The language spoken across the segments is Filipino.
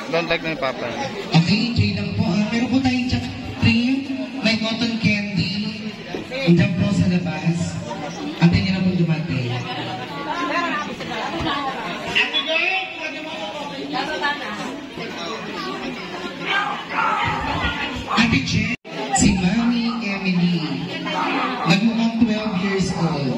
Don't like na yung papa. Okay, enjoy lang po. Meron po tayong chat cream, may cotton candy. Diyan po sa labas. Antay niyo na po dumating. Ate Jen, si Mami Emily. Nagmukhang 12 years old.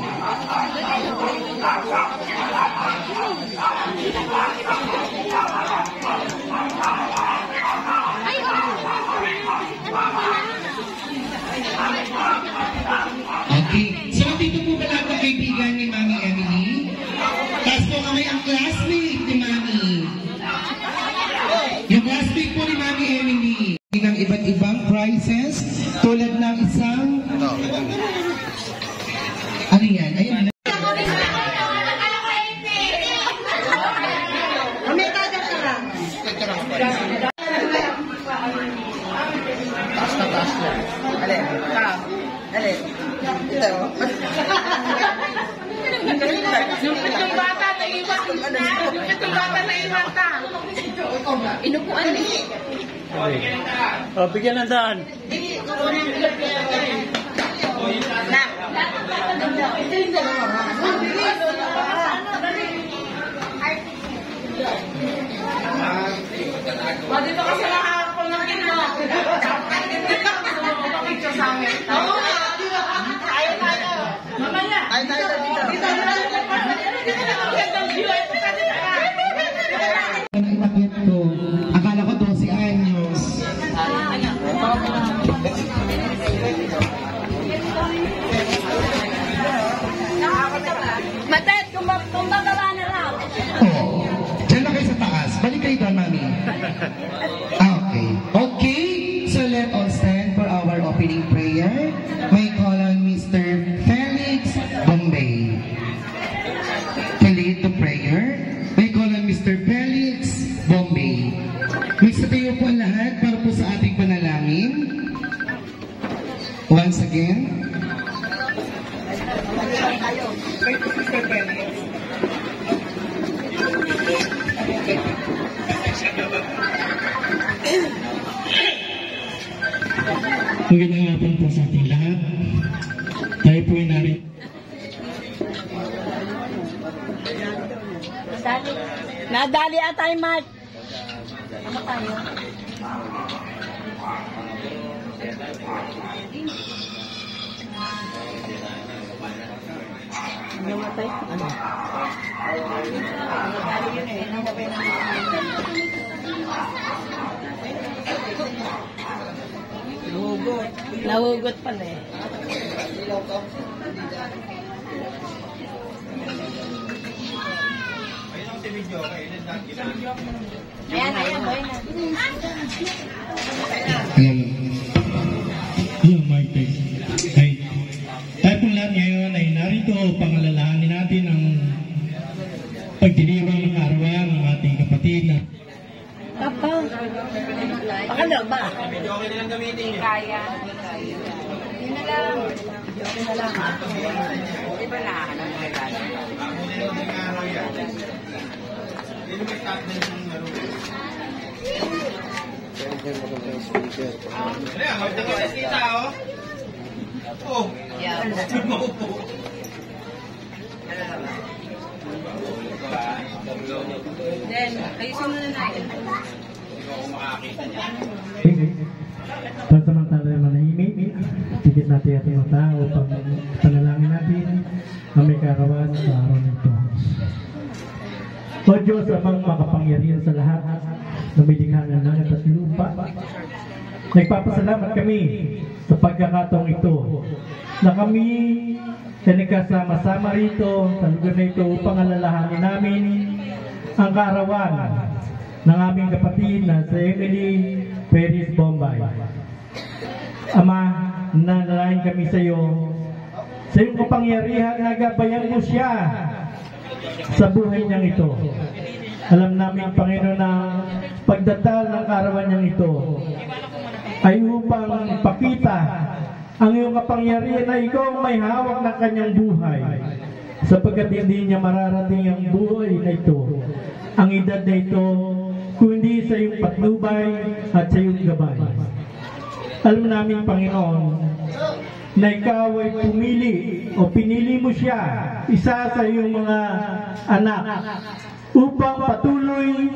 Okay. So, dito po ba lahat ng kaibigan ni Mami Emily? Tapos po kami ang classmate ni Mami. Yung classmate po ni Mami Emily. Ng iba't ibang prizes tulad ng isang... Ano yan? Ayun. Taas na taas na. Alin? Alin? Ito. Yung bata na iwan. Yung bata na iwan ka. Inupuan din. Oh, bigyan ng daan. Na. Dito ka sa lahat ko ng ginawa. Picture sa amin. Oo. Ayaw tayo. Mamaya. Ayaw tayo dito. Dito na magandang view. Bakit ko? Akala ko 12 anyos. Matet, kung bababa na lang. Oo. Diyan na kayo sa taas. Balik kayo doon, Mami. Okay. Okay. So let all stand for our opening prayer. May call on Mr. Felix Bombay to lead the prayer. May call on Mr. Felix Bombay. Magsatayo po ang lahat para po sa ating panalangin. Once again. Magandang hapon po sa ating lahat. Tayo po ay narito. Nadali ata yung Mark. Ano tayo? Namatay? Ano? Nadali yun eh. Nahugot. Nahugot pala eh. Ayan, boy na. Yung Martin. Ay, tayo po lahat ngayon ay narito pangalalahanin natin ang pagdiriwang ng arawan ng ating kapatid na Pakalaw ba? Kaya. Yun na lang. Yun na lang. Di ba na? Ano mo regalo? Then, ayusin mo na natin. Pansamantala yung manahimik, tigit natin ating mata upang panalangin natin ang may karawan sa araw nito. O Diyos, amang makapangyarihan sa lahat na may likha ng langit at lupa, nagpapasalamat kami sa pagkakataong ito na kami ay nagkasama-sama rito sa lugar na ito upang alalahanin namin ang kaarawan ng aming kapatid na si Emily Perez Bombay. Ama, nanalangin kami sa iyo sa iyong kapangyarihan na gabayan mo siya sa buhay niyang ito. Alam namin, Panginoon, na pagdatal ng kaarawan niyang ito ay upang ipakita ang iyong kapangyarihan na ikaw may hawak ng kanyang buhay, sapagkat hindi niya mararating ang buhay na ito, ang edad na ito, kundi sa iyong patnubay at sa iyong gabay. Alam namin, Panginoon, na ikaw ay pumili o pinili mo siya, isa sa iyong mga anak, upang patuloy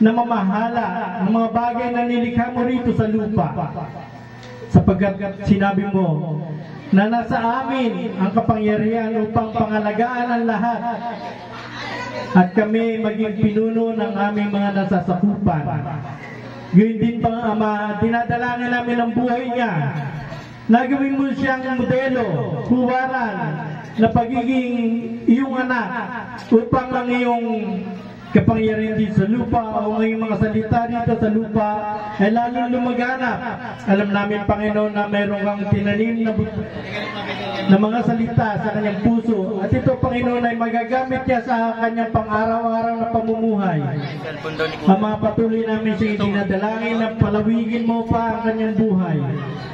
na mamahala ng mga bagay na nilikha mo rito sa lupa. Sapagkat sinabi mo na nasa amin ang kapangyarihan upang pangalagaan ang lahat at kami maging pinuno ng aming mga nasasakupan. Gayun din, Ama, dinadalangin namin ang buhay niya. Nagawin mo siyang modelo, huwaran na pagiging iyong anak upang ang iyong kapangyarihan dito sa lupa o ngayong mga salita dito sa lupa ay lalong lumaganap. Alam namin, Panginoon, na mayroon kang tinanim na mga salita sa kanyang puso at ito, Panginoon, ay magagamit niya sa kanyang pang-araw-araw na pamumuhay. Ama, patuloy namin siya dinadalangin na palawigin mo pa ang kanyang buhay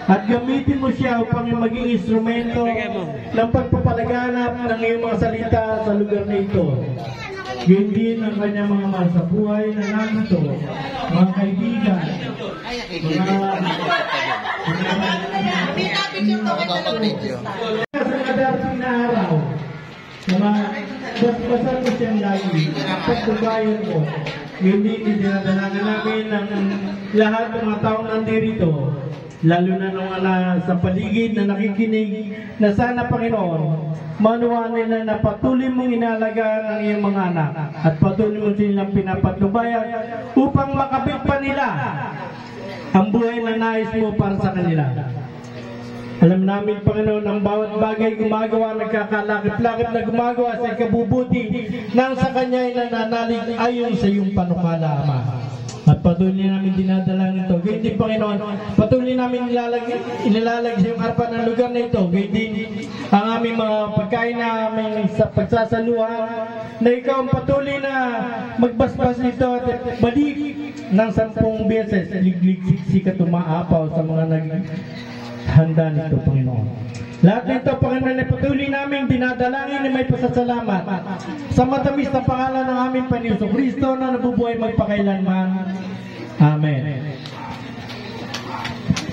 at gamitin mo siya upang maging instrumento ng pagpapalaganap ng iyong mga salita sa lugar na ito. Yun din ang kanyang mga mahal sa buhay na nandito, mga kaibigan, sa darating na araw, basbasan mo siyang lagi, pagtubayan mo. Yun din, dinadalagan namin ang lahat ng mga taong nandito, lalo na nung sa paligid na nakikinig, na sana, Panginoon, manuwa nila na patuloy mong inalagaan ang iyong mga anak at patuloy mo silang pinapatnubayan upang makabit pa nila ang buhay na nais mo para sa kanila. Alam namin, Panginoon, ang bawat bagay gumagawa, nagkakalakip-lakip na gumagawa sa ikabubuti nang sa Kanya ay nananalig ayon sa iyong panukala, Ama. At patuloy namin dinadalangin ito. Gayun din, Panginoon, patuloy namin inilalag sa iyong harapan ng lugar na ito. Gayun din ang aming mga pagkain namin sa pagsasaluhan, na ikaw ang patuloy na magbasbas nito at balik ng 10 beses. Liglig-siksik at umaapaw sa mga naghanda nito, Panginoon. Lahat nito, Panginoon, ay patuloy namin dinadalangin na may pasasalamat sa matamis na pangalan ng aming Panginoon Kristo na nabubuhay magpakailanman. Amen.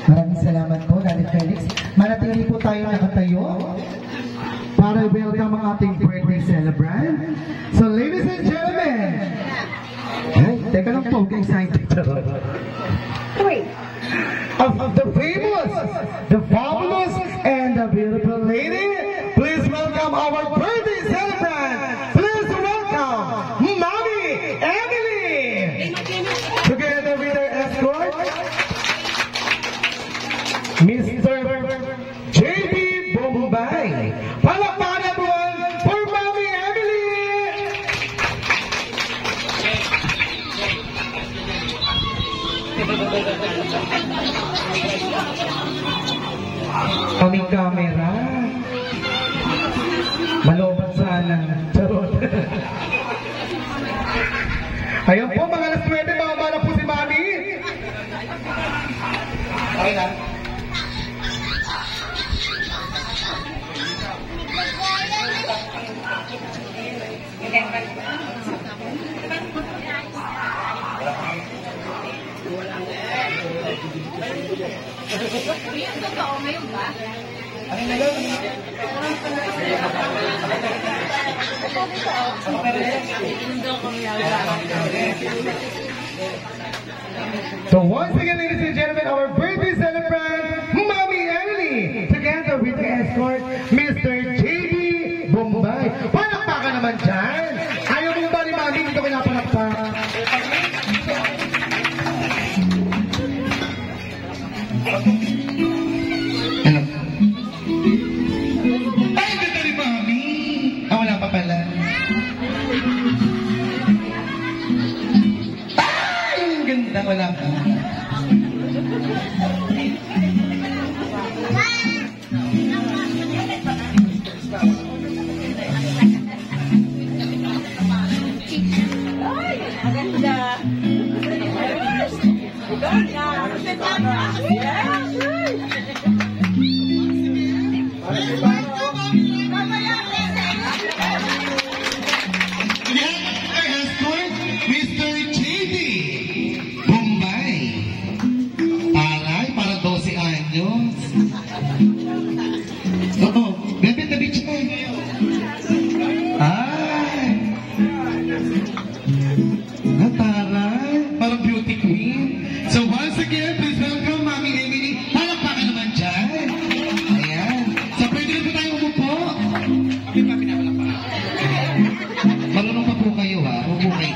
Maraming salamat po, Daddy Felix. Manatili po tayo nakatayo para welcome ang ating birthday celebrant. So, ladies and gentlemen, ay, teka lang po, excited. Of the famous, the fabulous, and the beautiful lady, please welcome our birthday celebrant. Please welcome Mommy Emily, together with her escort, Mr. J.B. Bombay. Palakpakan everyone for Mommy Emily. Kaming camera. Malobat sana. Charot. Ayun po, mga alas 9, mga mana po si Mami. Okay na? Yung totoo ngayon ba? Ano na lang? So once again, ladies and gentlemen, our birthday celebrant, Mommy Emily, together with the escort, Mr. JD Bombay. Palakpakan naman dyan! Ayaw mo ba ni Mami dito pinapalakpak? Ano? Ay, ganda ni Mami! Ah, wala pa pala. Ay, ang ganda, wala pa. Mr. JD Bombay. Aray, para 12 anyos. Oo, bebe na bitch ko. Ay. Taray, parang beauty queen. So once again, please welcome Mami Emily. Palakpakan naman dyan. Ayan. So pwede na po tayo umupo. Okay pa, pinapalakpakan. Marunong pa po kayo ha. Upo kayo.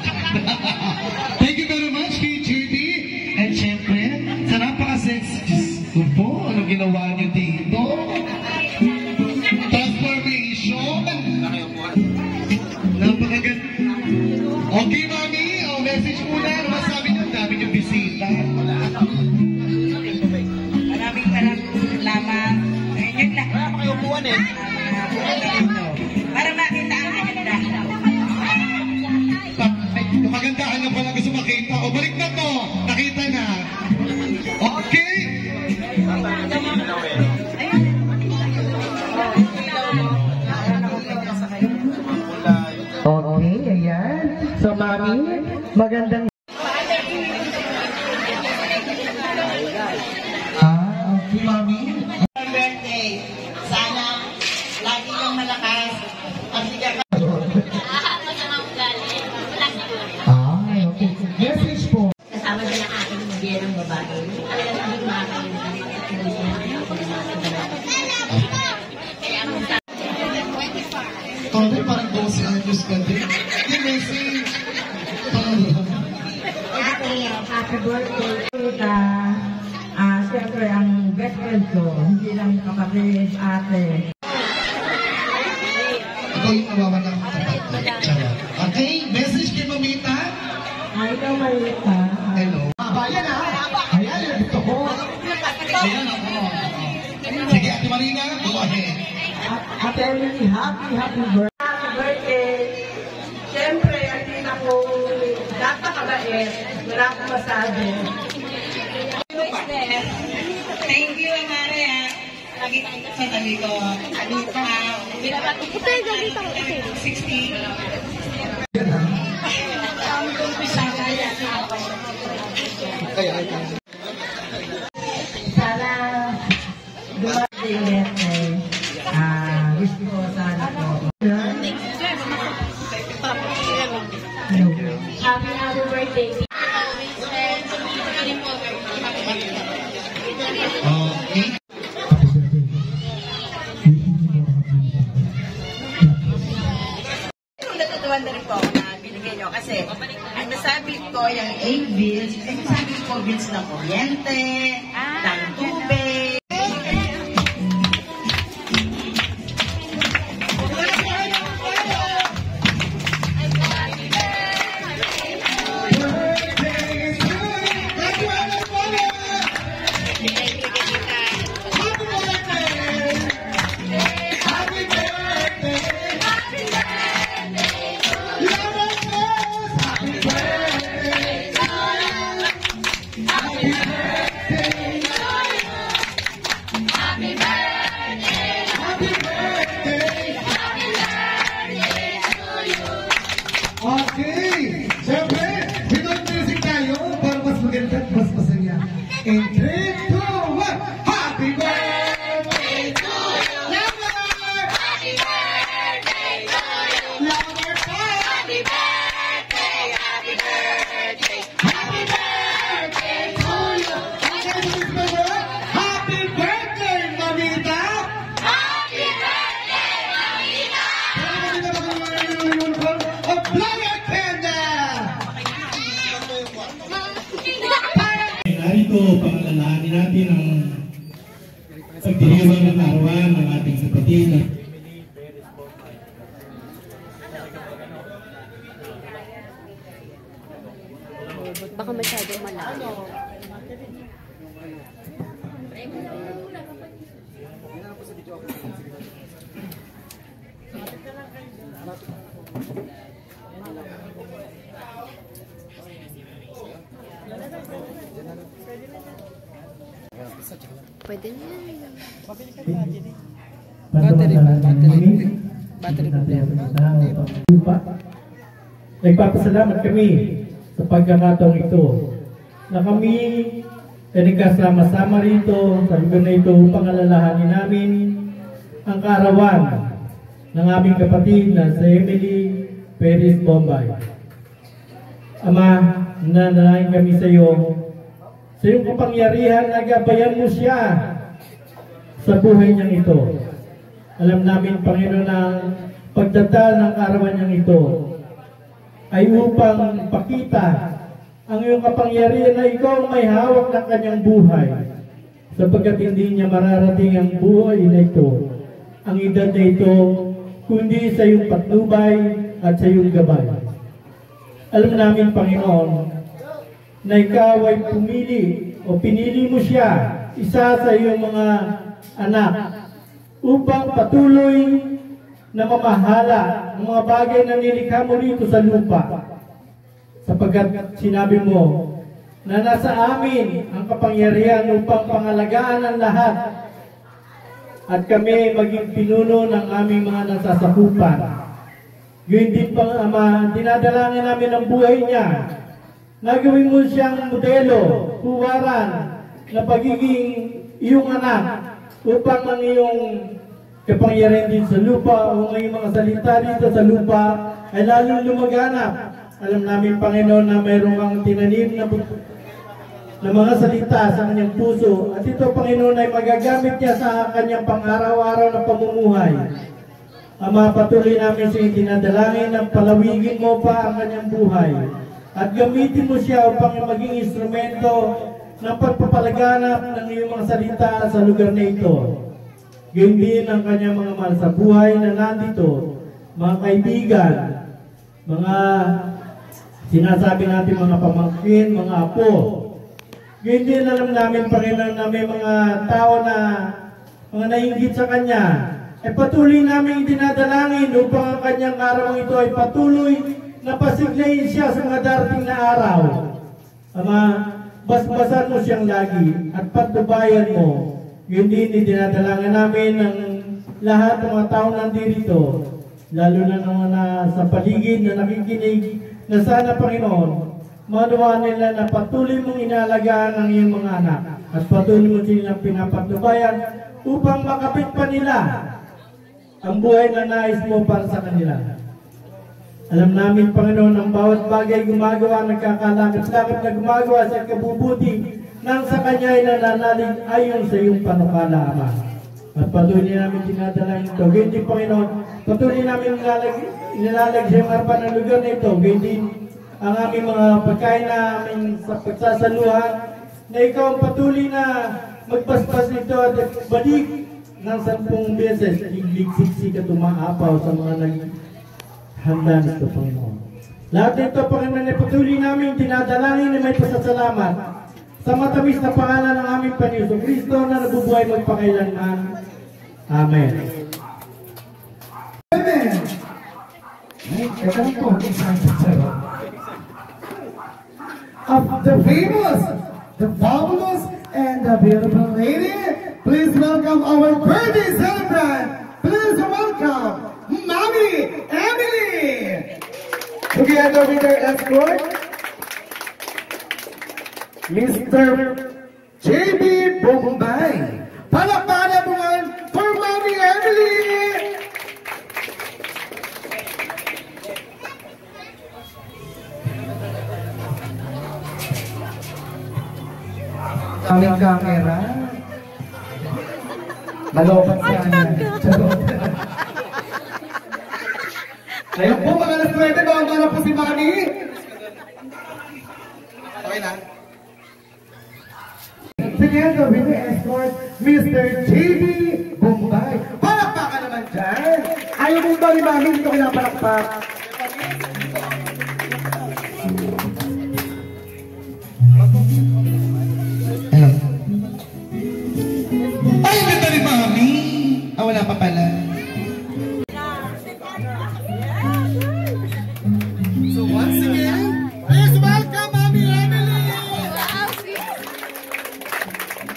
Thank you very much, KJD. And syempre, sa napaka-sexy. Diyos ko po, anong ginawa niyo dito? Transformation. Napakaganda. Okay, Mami. O, message muna. Ano masabi niyo? Dami niyong bisita. Maraming salamat. Yun lang. Wala pa kayo upuan eh. Para makita ang maganda. Yung magandahan na pala gusto makita. O, balik na to. Nakita na. Okay. Okay, ayan. So, Mami, magandang... Okay, Mami. Birthday. Sana lagi kang malakas. Ang sigaw ka. Ay, okay. Message po. Kasama din ang aking biyan ng babae. Talagang sabi ko mga kayo. Total, parang 12 años ka din. Yung message. Happy birthday. Siyempre, ang best friend ko, hindi lang kapatid, ate. Ikaw yung nawawa ng charot. Okay, message kay Mamita. Ikaw malita. Hello. Bayan ha. Ayan, yung gusto ko. Ayan ako. Sige, Ate Marina, go ahead. Ate Emily, happy birthday. Happy birthday. Siyempre, ang tita ko, napakabait. Wala akong masabi. Thank you, Amare. Lagi sa tabi ko. Binabati ko tayo dito. 60. Sana dumating yung letter. Wish ko sana ko. Happy birthday. Okay. Natutuwan na rin po ako na binigay nyo kasi ang nasabi ko yung 8 bills, ang nasabi ko bills ng kuryente, ng tubig. Okay! Siyempre, without music tayo para mas maganda at mas masaya. In 3, 2, 1, Happy birthday to you! Lover! Happy birthday to you! Lover pa! Happy birthday! Happy birthday! Happy birthday to you! Okay, Miss Mama, happy birthday, Mamita! Happy birthday, Mamita! A Black Panda! Narito, pangalalahanin natin ang pagdiriwang ng arawan ng ating kapatid na Baka masyadong malayo. Pwede na yan. Battery Nagpapasalamat kami sa pagkakataong ito na kami ay nagkasama-sama rito sa lugar na ito upang alalahanin namin ang kaarawan ng aming kapatid na si Emily Perez Bombay. Ama, nananahin kami sa iyo sa iyong kapangyarihan na gabayan mo siya sa buhay niyang ito. Alam namin, Panginoon, na pagdatal ng kaarawan niyang ito ay upang ipakita ang iyong kapangyarihan na ikaw may hawak ng kanyang buhay, sapagkat hindi niya mararating ang buhay na ito, ang edad na ito, kundi sa iyong patnubay at sa iyong gabay. Alam namin, Panginoon, na ikaw ay pumili o pinili mo siya, isa sa iyong mga anak, upang patuloy na mamahala ng mga bagay na nilikha mo rito sa lupa. Sapagkat sinabi mo na nasa amin ang kapangyarihan upang pangalagaan ang lahat at kami maging pinuno ng aming mga nasasakupan. Gayun din pang Ama, dinadalangin namin ang buhay niya. Nagawin mo siyang modelo, huwaran na pagiging iyong anak upang ang iyong kapangyarihan din sa lupa o ngayong mga salita dito sa lupa ay lalong lumaganap. Alam namin, Panginoon, na mayroong kang tinanim na mga salita sa kanyang puso. At ito, Panginoon, ay magagamit niya sa kanyang pang-araw-araw na pamumuhay. Ama, patuloy namin sa itinadalangin na palawigin mo pa ang kanyang buhay. At gamitin mo siya upang maging instrumento ng pagpapalaganap ng iyong mga salita sa lugar na ito. Gayun din ang kanyang mga mahal sa buhay na nandito, mga kaibigan, mga sinasabi natin mga pamangkin, mga apo. Gayun din alam namin, Panginoon, na may mga tao na mga nainggit sa Kanya. Ay patuloy namin dinadalangin upang ang Kanyang araw ito ay patuloy na pasiglayin siya sa mga darating na araw. Ama, basbasan mo siyang lagi at patnubayan mo. Yun din dinadalangin namin ng lahat ng mga tao nandito, lalo na ng mga nasa paligid na nakikinig, na sana, Panginoon, manuwa nila na patuloy mong inalagaan ang iyong mga anak at patuloy mo silang pinapatnubayan upang makapit pa nila ang buhay na nais mo para sa kanila. Alam namin, Panginoon, ang bawat bagay gumagawa, nagkakalakit-lakit na gumagawa sa kabubuti nang sa Kanya ay nananalig ayon sa iyong panukala, Ama. At patuloy namin dinadalangin ito. Gayun din, Panginoon, patuloy namin inilalag sa iyong harapan ng lugar na ito. Gayun din ang aming mga pagkain na aming pagsasaluhan, na ikaw ang patuloy na magpaspas nito at balik ng 10 beses, ligsiksi at umaapaw sa mga naghanda nito, Panginoon. Lahat nito, Panginoon, ay patuloy namin dinadalangin na may pasasalamat sa matamis na pangalan ng aming Panginoon Kristo na nabubuhay magpakailanman. Amen. Amen. Of the famous, the fabulous, and the beautiful lady, please welcome our birthday celebrant. Please welcome Mommy Emily. Okay. Together with their escort, Mr. JB Bombay. Palakpakan naman for Mami Emily! Aming camera. Nalopat siya niya. Ayun po, mga naswerte, bawang na po si Mami. Okay na. Together with the escort, Mr. JB Bombay. Palakpakan naman dyan. Ayaw mong ba ni Mami, hindi ko pinapalakpak. Ay, ganda ni Mami. Ah, wala pa pala. So once again, please welcome Mami Emily.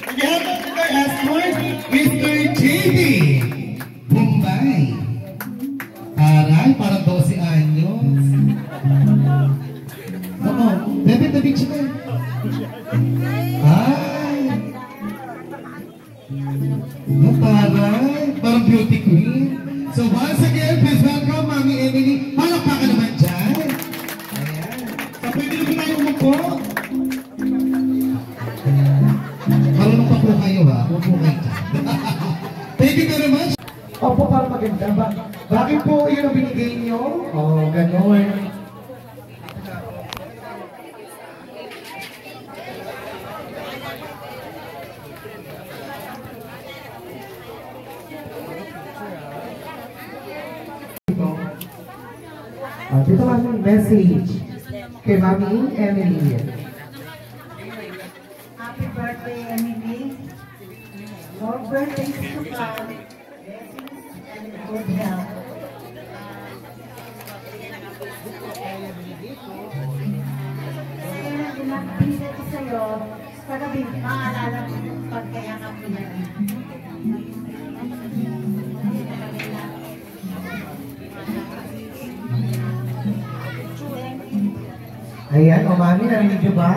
Together with our escort, Mr. JB Bombay. Aray, parang 12 anyos. Oo, bebe, the beach na. Ay. No, parang beauty queen. So once again, please welcome Mami Emily. Palakpakan naman dyan. Ayan. So pwede naman tayo umupo. Marunong pa po kayo ha. Umupo kayo dyan. Thank you very much. Opo, parang maganda. Bakit po yun ang binigay nyo? Oh, gano'n. Dito ang message kay Mami Emily. Happy birthday, Emily. More birthdays to come. Blessings and good health. Kaya ginagpisa ko sa'yo, kagabi, maalala ko pagkayakap ko na. Ayan, o Mami, narinig nyo ba?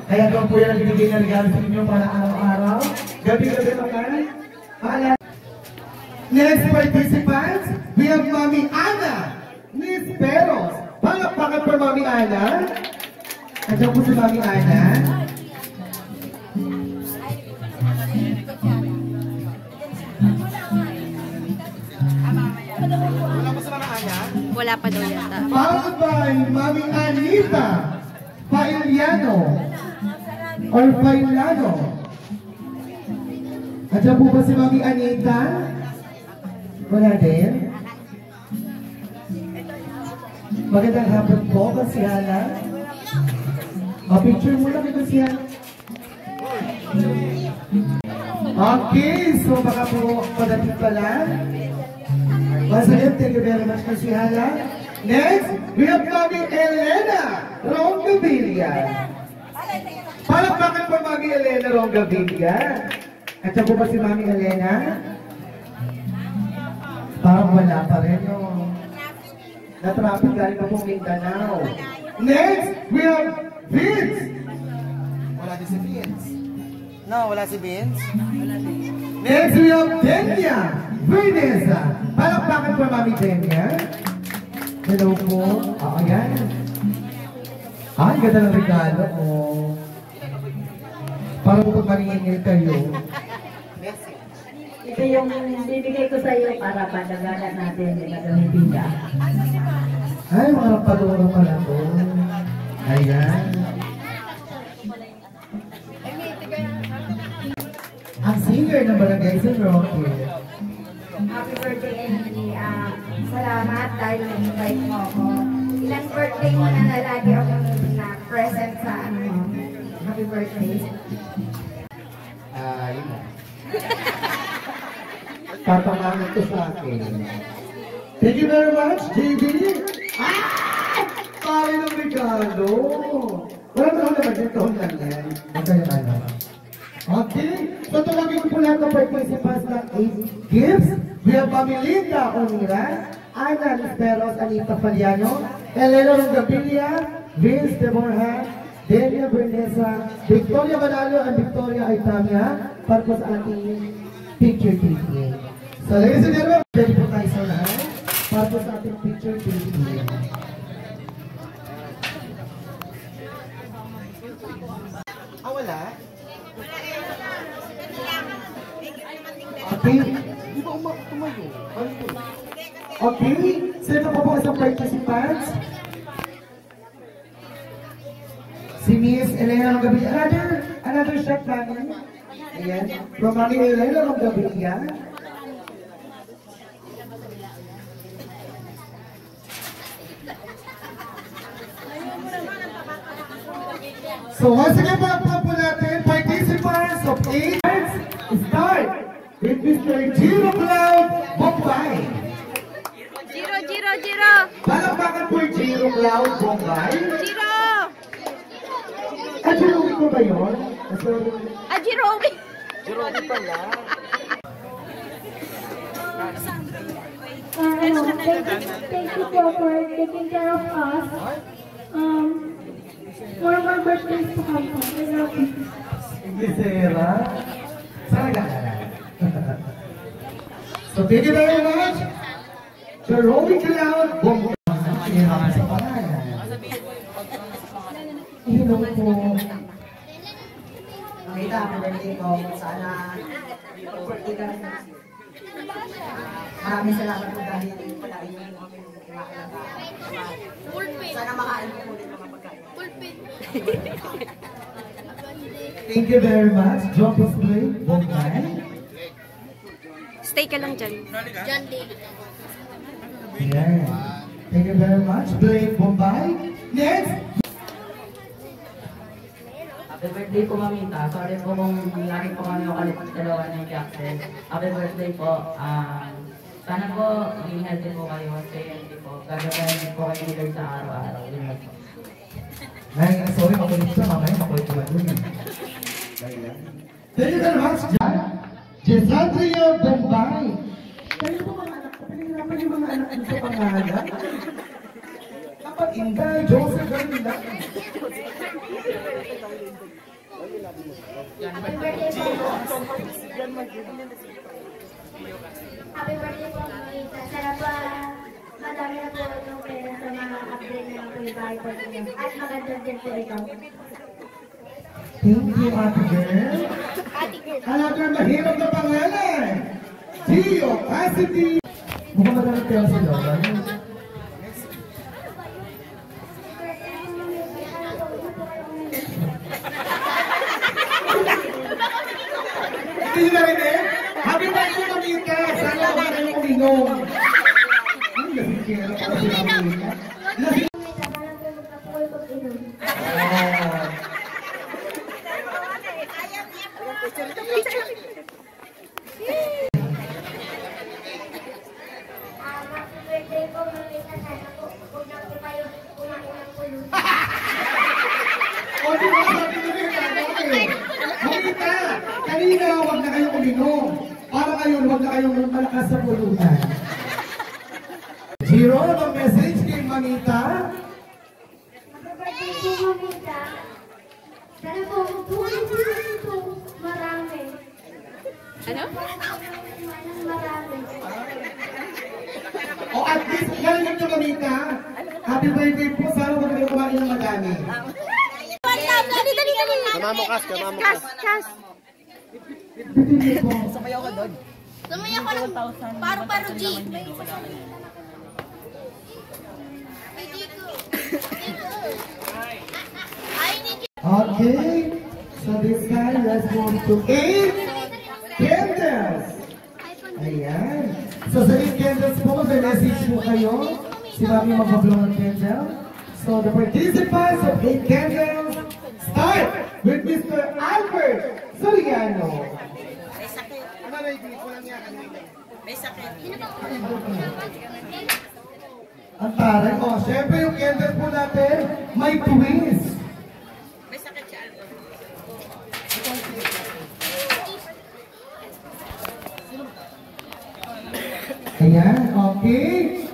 Kaya doon po yan ang binigay na regalo sa inyo para araw-araw. Gabi-gabi naman. Next participants, we have Mami Ana, Miss Peros. Palakpakan for Mami Ana. Andiyan po si Mami Ana. Wala pa daw yata. Followed by Mami Anita Pailiano or Pailano. Andiyan po ba si Mami Anita? Wala din. Magandang hapon po, Kasihala. Picture mo lang ito siya. Okay, so baka po padating pala. Once again, thank you very much, Kasihala. Next, we have Mami Elena Rongavilla. Palakpakan po Mami Elena Rongavilla. At siya po ba si Mami Elena? Parang wala pa rin, no? Na-traffic galing pa pong Mindanao. Next, we have Vince. Wala din si Vince. No, wala si Vince. Next, we have Denya Vanessa. Palakpakan po Mami Denya. Hello po. Ayan. Ay, ganda ng regalo. Oh. Para po pag maningin kayo. Ito yung bibigay ko sa iyo para padagalan natin yung gagamitin ka. Ay, mga rampadura pala po. Ayan. Ang singer ng Barangay San Roque. Happy birthday, Emily. Salamat dahil na-invite mo ako. Ilang birthday mo na lagi ako na present sa ano mo. Happy birthday. Yun na. Tatanganan ko sa akin. Thank you very much, JB. Pari ng regalo. Wala naman dito lang yan. Okay, so tawagin ko po lahat ng participants ng 8 gifts. We have Mami Linda Onira, Ana Lisperos, Anita Faliano, Elena Rongabilia, Vince De Borja, Delia Bernesa, Victoria Manalo, and Victoria Aitania para po sa ating picture taking. So ladies and gentlemen, ready po tayo sa lahat para po sa ating picture taking. Wala? Okay. Di ba tumayo? Okay. Sino po po isang participants? Si Miss Elena Rongabilia. Another shot namin. Ayan. From Mami Elena Rongabilia. So once again, palakpak po natin, participants of 8 start with Mr. Jiro Cloud Bombay. Jiro. Palakpakan po yung Jiro Cloud Bombay. Jiro! Jirowi ko ba yun? Jirowi! Jirowi pala. Thank you po for taking care of us. More birthdays to come po. I love you. Hindi, Sarah. Sana ka. So thank you very much. Jirowi Cloud Bombay. Sa pangalan. Ihinom po. Makita, happy birthday ko. Sana birthday ka rin. Maraming salamat po dahil palagi yung mga pinakailangan. Sana makain mo ulit mga pagkain. Thank you very much. John Display, Bombay. Stay ka lang dyan. John Day. Yeah. Thank you very much. Blake Bombay. Next. Happy birthday po, Mamita. Sorry po kung lagi po kami makalit dalawa ng Jackson. Happy birthday po. Sana po maging healthy po kayo. Stay healthy po. Gagawin po kayo ni Lord sa araw-araw. Ay, sorry, makulit siya. Mamaya makulit ko dun. Thank you very much, Jan. Jesandria Bombay. Kayo po mga anak ko. Pinahirapan yung mga anak ko sa pangalan. Dapat Inday, Joseph, ganun lang. Happy birthday po. Happy birthday po, Mamita. Sana pa madami na po yung pera sa mga upgrade na po yung bahay po ninyo. At magandang din po ikaw. Thank you, Ate Girl. Halagang mahirap na pangalan. Gio Cassidy. Mukhang madami kayo sa Lola. Hindi na rin eh. Happy birthday, Mamita. Sana ako kayo uminom. Ang lasing kaya na para sila Mamita. Lasing. Happy birthday po, Mamita. Sana po huwag na po kayo unang-unang pulutan. O, di ba sabi ko rin, Mamita, kanina huwag na kayong uminom. Para kayo, huwag na kayong malakas sa pulutan. Jiro, ang message kay Mamita. Happy birthday po, Mamita. Sana po, tulong po marami. Ano? Marami. O at least, narinig nyo Mamita. Happy birthday po, sana huwag kayo kumain ng madami. Dali. Kamamukas. Kas. Sumayaw ka doon. Sumaya ko lang. Paru-paro G. Okay, so this time, let's go to 8 candles. Ayan. So sa 8 candles po, may message po kayo. Si Mami mag-blow ng candle. So the participants of 8 candles start with Mr. Albert Soriano. May sakit. May sakit. Ang taray. O, syempre yung candles po natin, may twist. May sakit siya. Ayan, okay.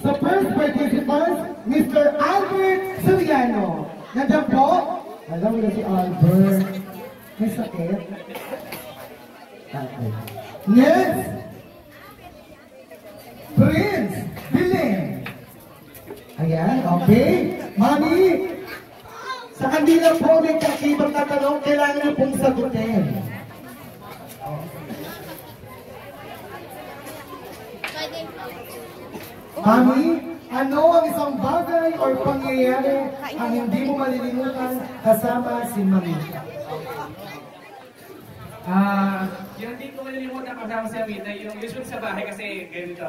So first participants, Mr. Albert Soriano. Nandiyan po? Alam mo na si Albert. May sakit? Okay. Next! Prince Belen. Ayan, okay. Mami, sa kanila po may kakibang na tanong, kailangan niyo pong sagutin. Mami, ano ang isang bagay o pangyayari ang hindi mo malilimutan kasama si Mami? Yung hindi ko malilimutan kasama si Amita, yung usual sa bahay kasi ganito.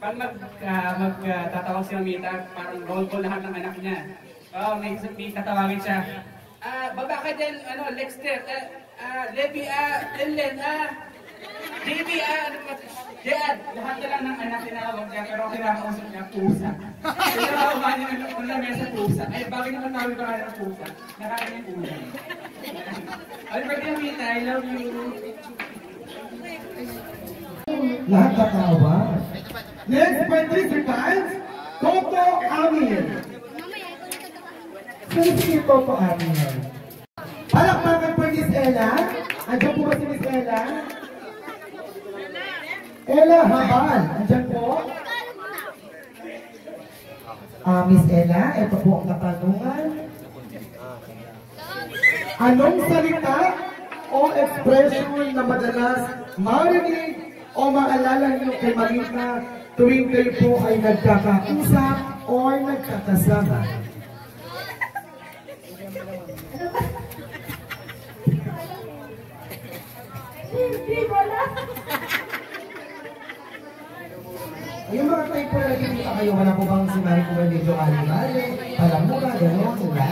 Pag magtatawag si Amita, parang roll call lahat ng anak niya. May tatawagin siya. Baba ka dyan, Lexter, Levi, Ellen, JB, Jad, lahat na lang ng anak tinawag niya, pero kinakausap niya pusa. Kaya nakauha niya ng ulam sa pusa. Ay, bakit naman tawag ka ng pusa? Nakain yung ulam. Albert Amita, I love you. Lahat katawa. Next participant, Toto Amir. Sige, Toto Amir. Palakpakan po Miss Ella. Andiyan po ba si Miss Ella? Ella Habal. Andiyan po? Miss Ella, ito po ang katanungan. Anong salita o expression na madalas marinig o maalala niyo kay Marita tuwing kayo po ay nagkakausap o nagkakasama? Yung mga type na nagkikita kayo, wala po bang si Mari po medyo kalimali, alam mo ka, gano'n, wala?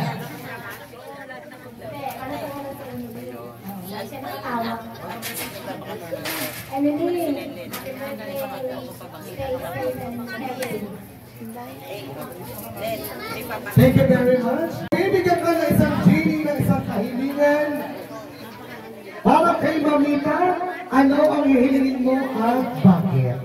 Thank you very much. Bibigyan ka na isang genie ng isang kahilingan. Para kay Mamita, ano ang hihilingin mo at bakit?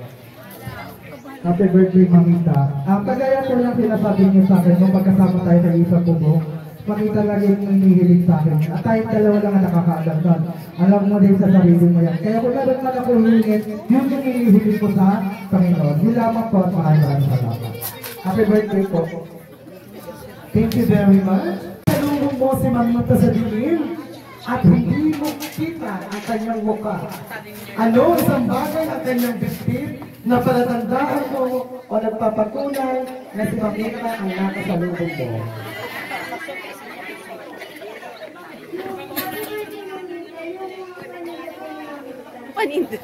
Happy birthday, Mamita. Kagaya ko lang sinasabi niyo sa akin nung magkasama tayo sa isang bubong, Mamita lagi yung hinihiling sa akin. At tayong dalawa lang ang nakakaalam doon. Alam mo din sa sarili mo yan. Kaya kung meron man ako hilingin, yun yung hinihiling ko sa Panginoon. Yun lamang po at maraming salamat. Happy birthday po. Thank you very much. Salubong mo si Mamita sa dilim at hindi mo kita ang kanyang mukha. Ano isang bagay ang kanyang bitbit na palatandaan mo o nagpapatunay na si Mamita ang nakasalubong mo? Paninda.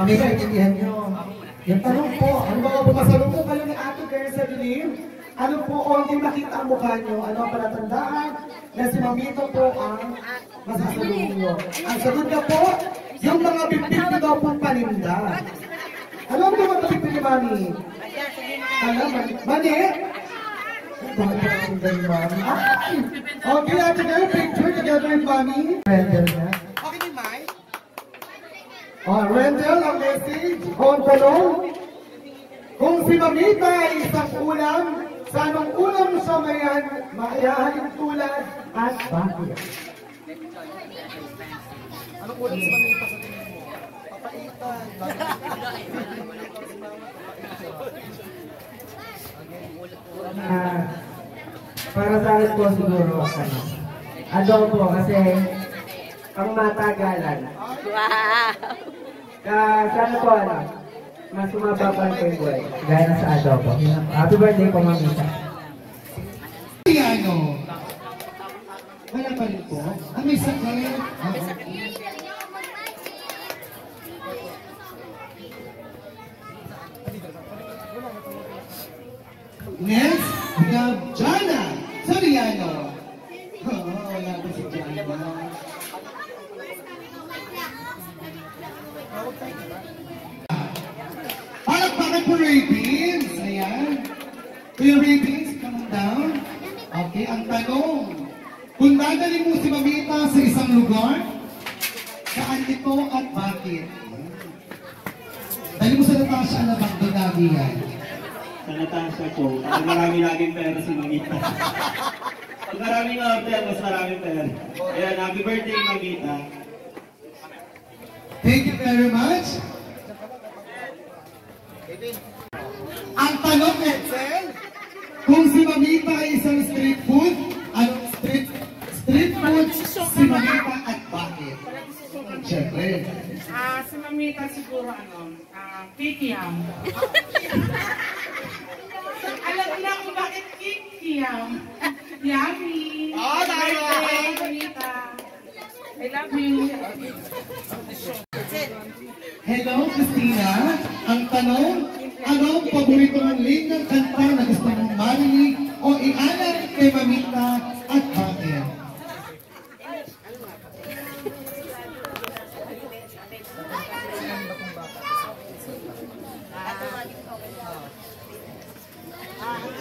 May kaintindihan nyo. Yung tanong po, ano ba bumasalubong kayo ni Ate Claire sa dilim? Ano po, o hindi makita ang mukha nyo? Ano ang palatandaan na si Mamita po ang masasalubong nyo? Ang sagot na po, yung mga bibig nyo daw pong paninda. Ano ang mga bibig ni Mami? Alam, Mani? Bakit ka ang ganda ni Mami? Okay, Ate Claire, picture together with Mami. Rendell na. Okay ni Mike? Rendell, ang message. Ang tanong, kung si Mamita ay isang ulam, sa anong ulam siya mayahalin tulad at bakit? Anong ulam si Mamita sa tingin mo? Papaitan. Para sa akin po siguro, adobo kasi ang matagalan. Wow! Sana po mas sumababa ko yung buhay. Gaya na sa adobo. Happy birthday po, Mamita. Piano. Wala pa rin po. May sakit. Next, we have Jana Soriano. Wala pa si Jana. Palakpakan po Ray Beans. Ayan. Kuya Ray Beans, come down. Okay, ang tanong. Kung dadalhin mo si Mamita sa isang lugar, saan ito at bakit? Dali mo sa Natasha na bakit lagi yan? Sa Natasha po, pag marami laging pera si Mamita. Pag maraming order, mas maraming pera. Ayan, happy birthday, Mamita. Thank you very much. Ang tanong, Edsel, kung si Mamita ay isang street food, anong street food si Mamita at bakit? Siyempre. Si Mamita siguro kikiam. Alam niyo na kung bakit kikiam. Yummy. Birthday, Mamita. I love you. Hello, Christina. Ang tanong, anong paborito mong linyang kanta na gusto mong marinig o ialam kay Mamita at bakit?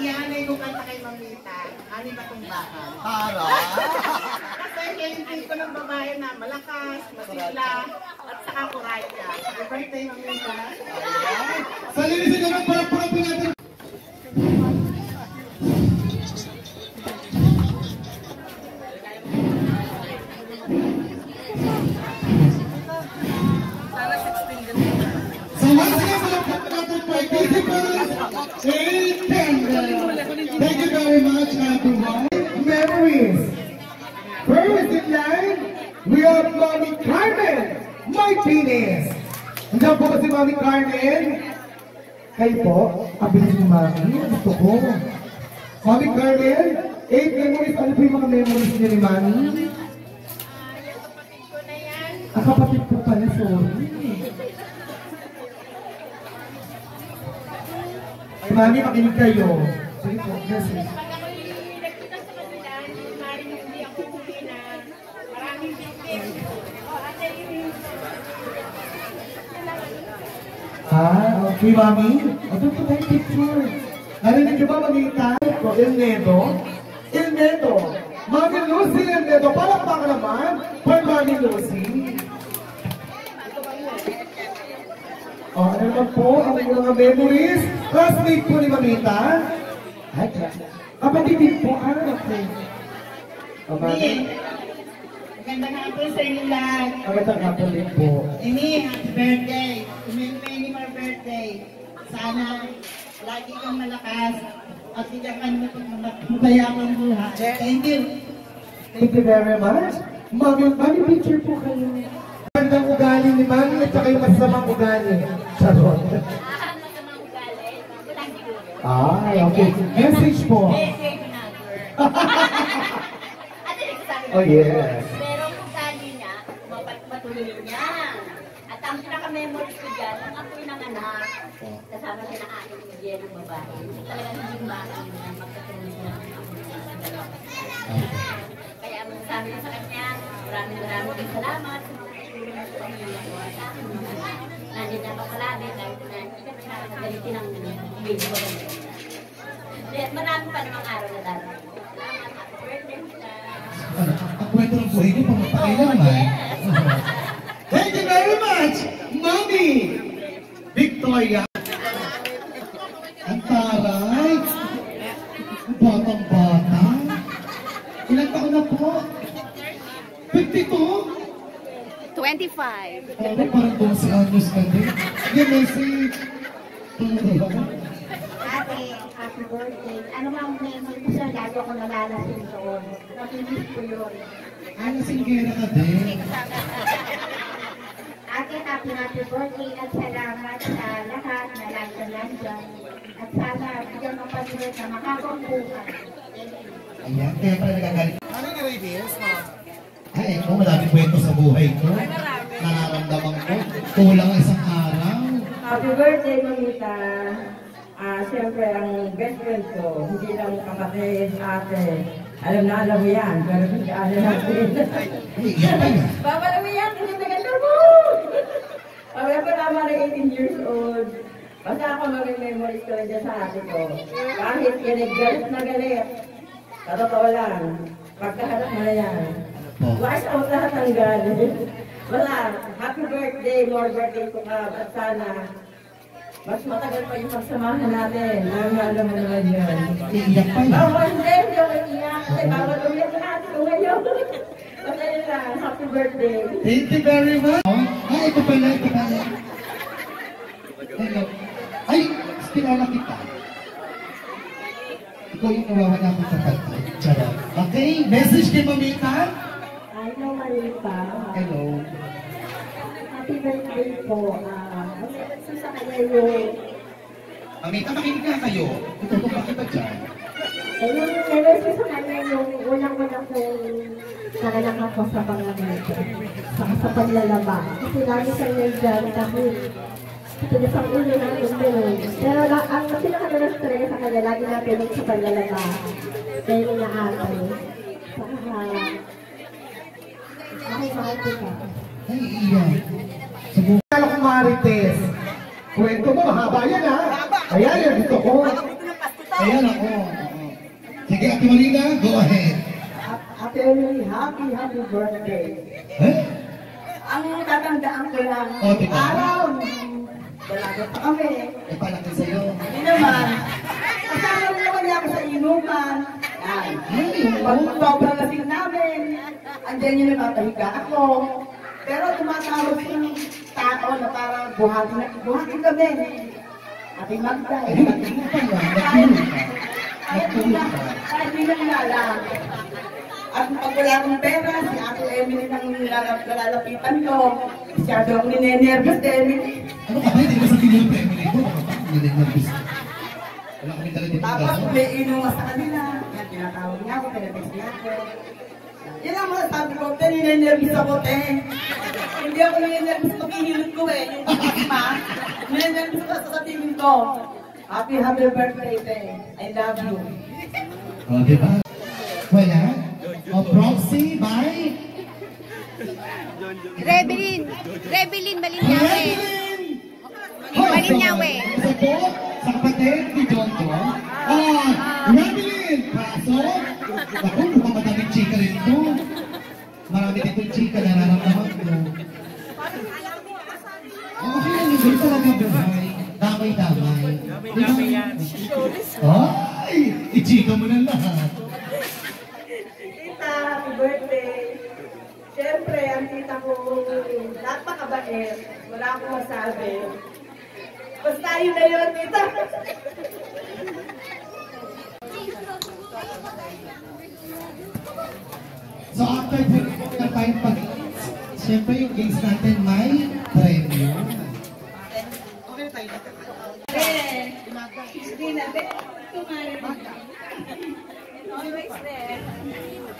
Iyanay ko kanta kay Mamita, Ani Batong Bakal. Para? Kasi kailangan ko ng babae na malakas, masigla, at saka kuraya. Happy birthday, Mamita. Sa linisin naman, para po natin. So once again, natin participants, thank you very much, everyone. Memories. First in line, we have Mami Carmen Martinez. Nandiyan po ba si Mami Carmen? Kayo po, abilis ni Mami. Gusto ko. Mami Carmen, 8 memories. Ano po yung mga memories niyo ni Mami? Ang kapatid ko pala, sorry. Mami, makinig kayo. Sige po, yes. Okay, Mami. Ito po tayo picture. Narinig niyo ba, Mamita? Il Neto. Mami Lucy Il Neto. Palakpak naman. For Mami Lucy. Ano naman po ang mga memories? Classmate po ni Mamita. Ay, kapatid din po. Okay. Mami. Magandang hapon sa inyo lahat. Magandang hapon din po. Ini, happy birthday. Many more birthday. Sana lagi kang malakas at bigyan ka mo mabayamang buhay. Thank you. Thank you very much. Mami, picture po kayo. Magandang ugali ni Mami at saka yung masamang ugali. Charot. Okay. Message po. Oh, yes. Pero kung sali niya, mapatuloy niya. At ang pinaka-memories ko dyan, ang ako'y ng anak, kasama siya ng aking bigyan ng babae. Talagang hindi bata niya, magkatuloy niya ang ako'y ng dalawa. Kaya ang sabi ko sa kanya, maraming salamat sa mga tulong sa pamilya ko at sa aking mga anak. Nandiyan na pakalabi kahit na hindi ka pinakagalitin ang video ko. Marami pa namang araw na darating. Salamat, happy birthday sa Ang kwento ng buhay ko, pamapakailaman. Thank you very much, Mami Victoria. Ang taray. Ang batang-bata. Ilang taon na po? 52? 25. Parang 12 anos na din. Yung message. Ate, happy birthday. Ano mang memory ko siya, lagi ako nalalasin doon. Nakinis ko yun. Singgera ka din. Ate, happy birthday at salamat sa lahat na lagi ka nandyan. At sana bigyan ng pag-ibig na makakapagbukan. Ayan, kaya pala nagagalit. Ano yung reviews mo? Ay, ikaw, madaming kwento sa buhay ko. Nararamdaman ko. Kulang ang isang araw. Happy birthday, Mamita. Siyempre, ang best friend ko, hindi lang kapatid, ate. Alam mo yan, pero hindi alam natin. Babala mo yan, hindi naganda mo! Pamaya pa naman ng 18 years old. Basta ako mag-memories ko rin dyan sa ate ko. Kahit galit na galit. Sa totoo lang, pagkaharap mo na yan. Wash out lahat ng galit. Wala, happy birthday, more birthday ko ka. At sana, mas matagal pa yung pagsamahan natin. Alam mo naman yun. Iiyak pa yun. Oo, hindi ako iiyak. Kasi bawal ulit natin ko ngayon. Basta yun lang, happy birthday. Thank you very much. Ito pala, ito pala. Hello. Ay, kilala kita. Ikaw yung nawawala ko sa pati. Charot. Okay, message kay Mamita. Hello, Marita. Hello. Happy birthday po. Kasi sa kanya yung... Mamita, makinig nga kayo. Itutupa kita dyan. Yung nilesi sa kanya yung unang-unang kong naganak ako sa pangamento. Sa panlalaba. Kasi lagi sa dyan kasi tinis ang ulo natin doon. Pero ang pinakadalas talaga sa kanya, lagi natin sa panlalaba. Dahil inaatay. Saka, mahal ka. Ay, iya. Kala ko Marites. Kwento mo, mahaba yan ha. Ayan, yan gusto ko. Ayan ako. Sige, Ate Marina, go ahead. Ate Emily, happy birthday. Eh? Ang tatandaan ko lang, Diba? araw, dalaga pa kami. Eh, palaki sa'yo. Hindi naman. Kasama mo naman niya ako sa inuman. Pag sobrang lasing namin, andyan yung nagpapahiga ako. Pero tumatawag yung tao na parang buhatin kami. Ate Magda, kahit hindi na kilala. At pag wala akong pera, si Ate Emily nang nilalapitan ko. Masyado akong ninenervous, Emily. Ano ka ba? Hindi mo sabihin yung Emily ko. Ninenervous. Wala kami talaga dito. Tapos may inuwa sa kanila. Yan, tinatawag niya ako, pinatext niya ako. Yan ang mga sabi ko, ninenervous ako, Hindi ako ninenervous pag ihilot ko yung kasma. Ninenervous ako sa tingin ko. Happy birthday, I love you. O, diba? Wala? O, proxy, bye? Rebelin Malinyawe. Malinyawe. Isa po, sa kapatid ni John John. Rebelin, kaso, ako, mukhang madaming chika rin to. Marami ditong chika na nararamdaman ko. Okay lang, hindi talaga buhay. Damay-damay. Ay, i-chika mo na lahat. Tita, happy birthday. Siyempre, ang tita ko, napakabait. Wala akong masabi. Basta yun na yun, tita. So after tayong pag... Siyempre yung games natin may premium. Christina, tumari mo. Always there.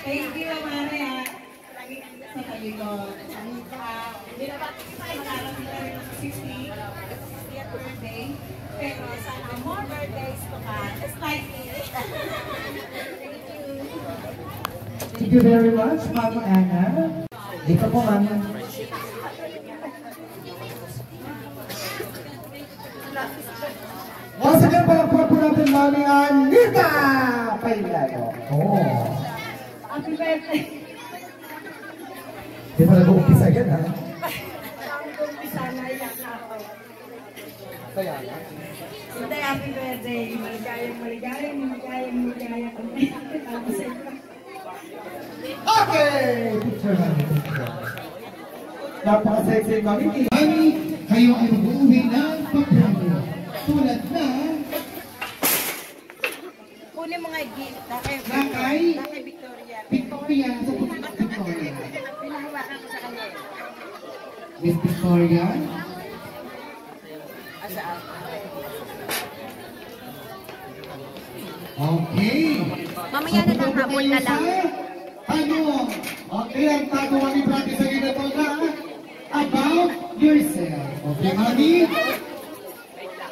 Thank you, Maria. Lagi sa tabi ko. Binabati ko tayo marami na rin sa 60th birthday. Pero sana more birthdays to come. Just like me. Thank you very much, Mama Ana. Dito po, Mama. Once again, palakpak po natin, Mami Anita Pailano. Oh. Happy birthday. Di pa nag-uumpisa yan, ha? Umpisa na iyak na ako. Kaya na. Hindi, happy birthday. Maligayang kami. Tapos sa inyo. Okay! Picture namin, picture. Napaka-sexy, Mami. Mami, kayo ay mag-uwi ng papramo. Tulad na... Kunin mo nga gift. Nakay Victoria. Victoria sa Victoria. Pinahawakan ko sa kanya. Miss Victoria. Okay. Mamaya na lang, habol na lang. Ano? Okay, ang tagawa ni Brady sa ginagawa na about yourself. Okay, Mami?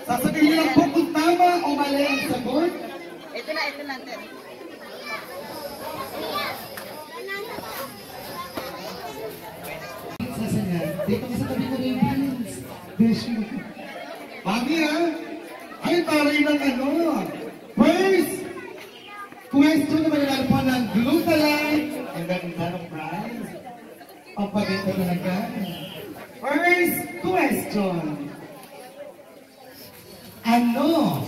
Sasabihin lang po kung tama o mali ang sagot. Ito na. Sasabihin. Dito ka sa tabi ko rin, Vince. Besh mo. Mami, ha? Ay, taray ng ano. First question na manilalo po ng Glutalite. And then, ng prize. Ang paganda talaga. First question. Ano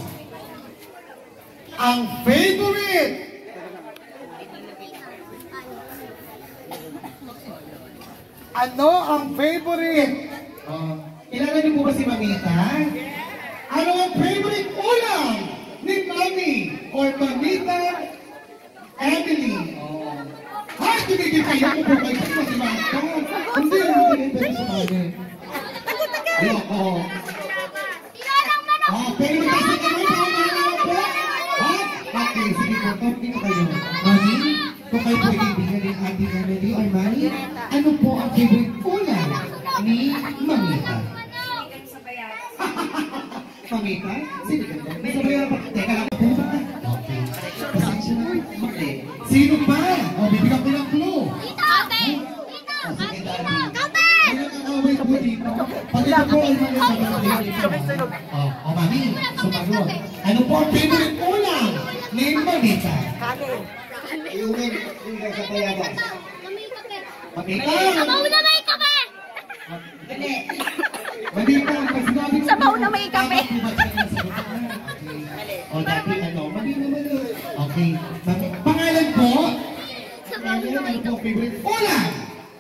ang favorite? Ano ang favorite? Kilala niyo po ba si Mamita? Ano ang favorite ulam ni Mami or Mamita Emily? Ay, tumigil kayo ko po kayo sa si Mamita. Hindi, hindi sa amin. Ayoko. Favorite kasi kami po po. Okay, sige po, talking na kayo. Mami, kung kayo po ibigyan ni Ate Emily or Mami, ano po ang favorite ulam ni Mamita? Mamita? Sino ka? Sabayan pa. Teka lang po ba? Okay. Pasensya na. Mali. Sino pa? O, bibigyan ko ng clue. Ate! Sige, Daddy. Kailan ang away po dito? Pati na po ay mga sabayan. O, Mami, sumagot. Ano po ang favorite ulam ni Mamita? Yung sa payagas. Mamita! Sabaw na may kape! Mamita, pag sinabi ko... Sabaw na may kape! O, dati ano, mali naman eh. Okay. Pangalan po? Ano po favorite ulam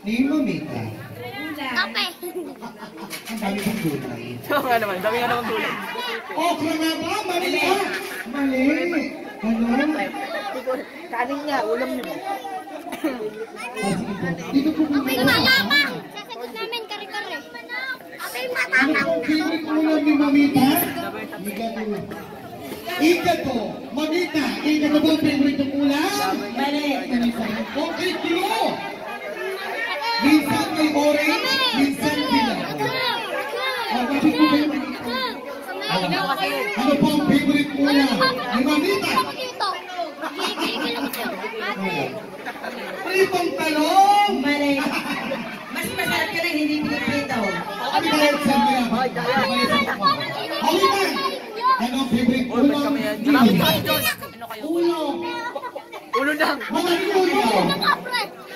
ni Mamita? Kape! Ang dami kong gulay. Oo nga naman, dami nga naman gulay. Okra nga ba? Mali ba? Mali. Ano? Kanin nga, ulam niyo. Dito po po. Apay matapang! Sasagot namin kare-kare. Apay Ano matapang! po favorite ulam ni Mamita? Igato. Mamita, igato ba ang favorite ng ulam? Mali. Okay, kilo. Minsan may orange, minsan dilaw. Bakit po kayo Mamita? Ano po ang favorite ulam ni Mamita? Pritong talong! Mali. Mas masarap ka lang, hindi pinipito. Ano ba yung sabi yan? Mamita! Ano ang favorite ulam ni Mamita? Ulo! Ulo lang! Maraming ulo!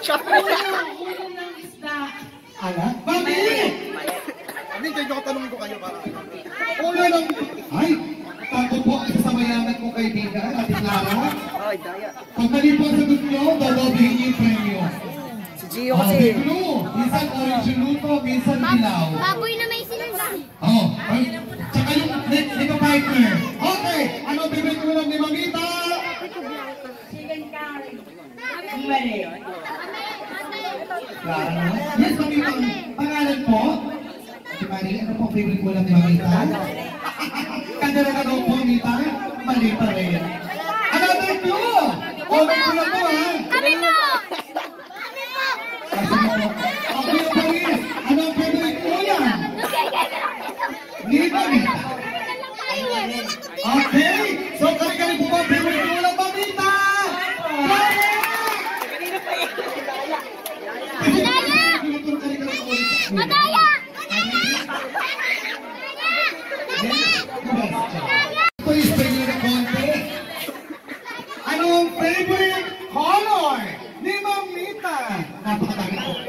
Ulam ng isda. Ala? Mami! Hindi, kayo tanongin ko kayo para. Ulo lang! Ay! Tato po ang sasabayanan ko kaibigan, Ate Clara. Ay, daya. Pag mali po ang sagot nyo, dalabihin niyo yung premyo. Si Gio kasi. Minsan orange yung luto, minsan dilaw. Baboy na may sinundan. Tsaka yung dito partner. Okay, ano bibig ko lang ni Mamita? Chicken curry. Mali. Clara? Yes, Mamita. Pangalan po? Si Marie, ano po favorite ko lang ni Mamita? Kandala ka daw po, Mamita? Mali pa rin. Another clue! Comment ko lang po, ha? Kami po! Okay, Paris. Ano ang favorite ko yan? Ni Mamita. Okay, so kali-kali po ba favorite ko lang, Mamita? Madaya! Please bring me the konti. Ano ang favorite color ni Mamita? Napakadaming kolor.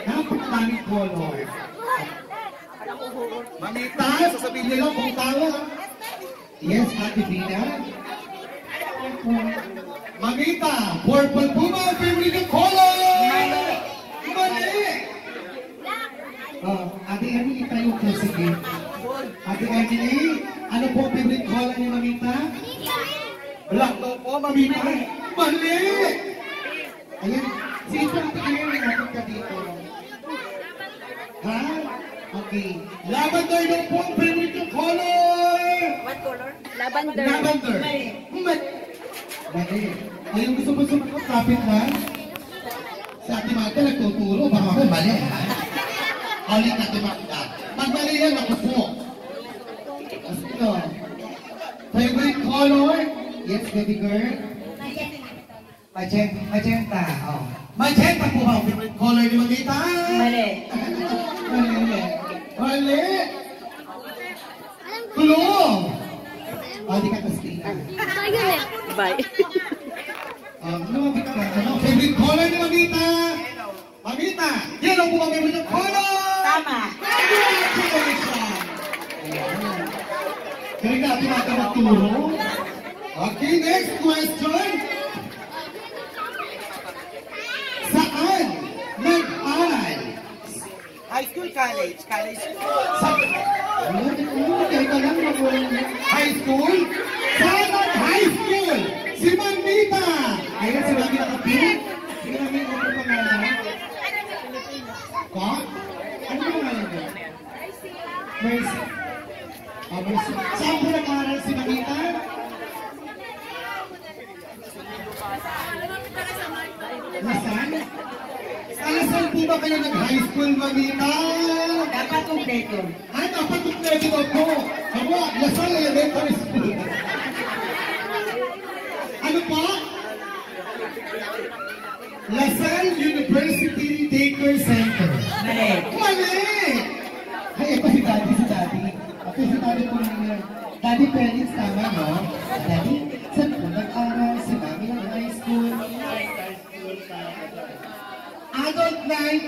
Napakadaming color. Mamita, sasabihin nila kung tawa. Yes, Ate Bina. Mamita, purple po ba ang favorite color? Mali! Ate Emily, tayo po sige. Ate Emily, ano po ang favorite color ni Mamita? Black daw po, Mamita. Mali! Ayan, sige po Ate Emily, natin ka dito. Ha? Okay. Lavender daw po ang favorite yung color! What color? Lavender. Lavender. Mali. Ayun, gusto mo sumagot, kapit lang? Si Ate Magda nagtuturo, baka ako mali. Ulit Ate Magda. Pag mali yan, ako po. Ito. Favorite color? Yes, baby girl? Magenta. Oh. Magenta po ba ang favorite color ni Mamita? Mali. Mali. Tulong! Di ka Christina. Bye. Favorite color ni Mamita? Mamita, yes! Sino po kami mo ng polo? Tama. Congratulations! Kaya natin natin magturo. Okay, next question. Saan nag-aral? High school, college. College. High school? Saan high school? Si Mamita! Ayan, si Mami nakapin. Si Mami, ano po pangalan? Pa? Ano po pangalan mo? Mercy. Mercy. Saan po nag-aral si Mamita? Nasaan? Saan po ba kayo nag-high school, Mamita? Dapat kumpleto. Ay, dapat kumpleto po. Ako, Lasal Elementary School. Ano pa? Lasal University Daycare Center. Mali. Mali! Ay, ito si Daddy. Ito si Daddy po namin. Daddy Felix, tama, no? Daddy, saan po nag-aral si Mami ng high school? Adult Night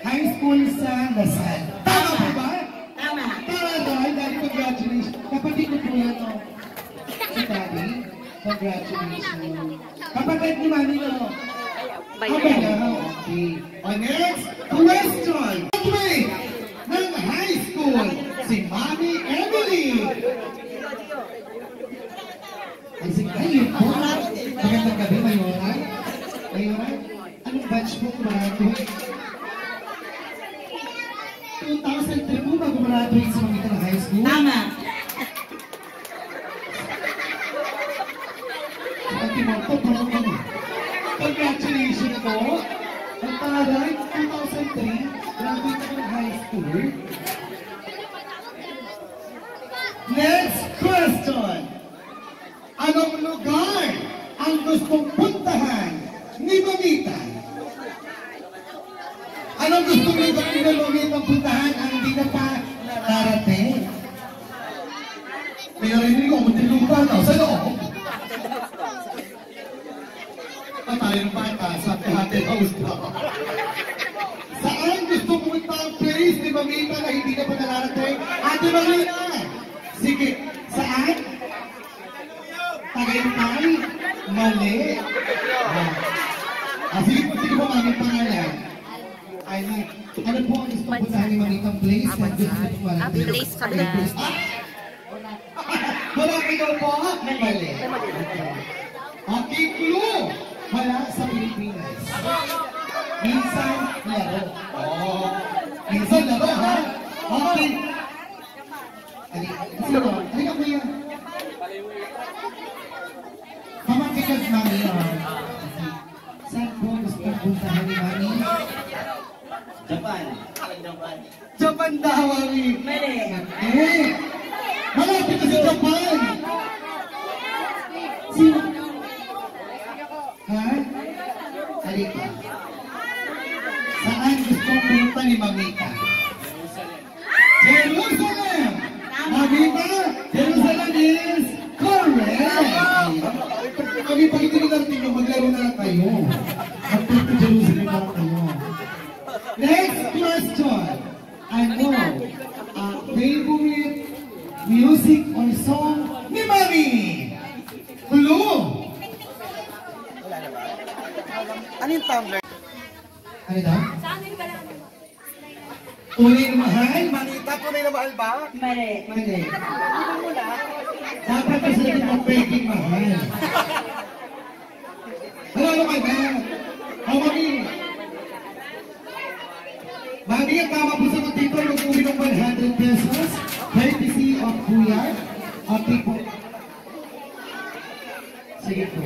High School sa Lasal. Tama po ba? Tama. Tama doon. Daddy, congratulations. Kapatid ko po yan, no? Si Daddy, congratulations. Kapatid ni Mami, no? Okay. Next question. Graduate ng high school, si Mami Emily. Ay, sige, ayun po. Magandang gabi, Mayoran. Mayoran, anong batch po graduate? 2003 po ba graduate si Mamita ng high school? Tama. Ang timoto, parang ano? Congratulations po. Ang taray, 2003, graduate ako ng high school. Next question. Anong lugar ang gustong puntahan ni Mamita? Anong gustong lugar ni Mamita puntahan ang hindi na pa narating? May narinig ko, muntinlupa na. Sa loob? Tayo ng bata sa haunted house na. Saan gusto pumunta ang place ni Mamita na hindi na pa nararating? Ate Mamita! Sige, saan? Tagaytay? Mali. Sige po, Mami, pangalan. Ano po ang gusto puntahan ni Mamita ang place? Ang place ka na. Wala kayo po? Mali. Okay, clue! Wala sa Pilipinas. Minsan, laro. Minsan, laro, ha? Okay. Halika mo yan. Pamakikas, Mami. Saan po gusto puntahan ni Mami? Japan. Japan daw, Mami. Mali. Malapit na sa Japan. Sino? Ha? Halika. Saan gusto pumunta ni Mamita? Jerusalem! Mamita, Jerusalem is correct! Kami pag ito natin yung maglaro na lang kayo. Magpunta Jerusalem na lang kayo. Next question. Ano ang favorite music or song ni Mami? Clue! Ano yung tumbler? Ano daw? Tunay na mahal? Manita, tunay na mahal ba? Mali. Mali. Dapat kasi natin ang pwedeng mahal. Ano ka ba? Mami. Mami, ang tama po sa matito, mag-uwi ng 100 pesos. Courtesy of Kuya. Okay po. Sige po.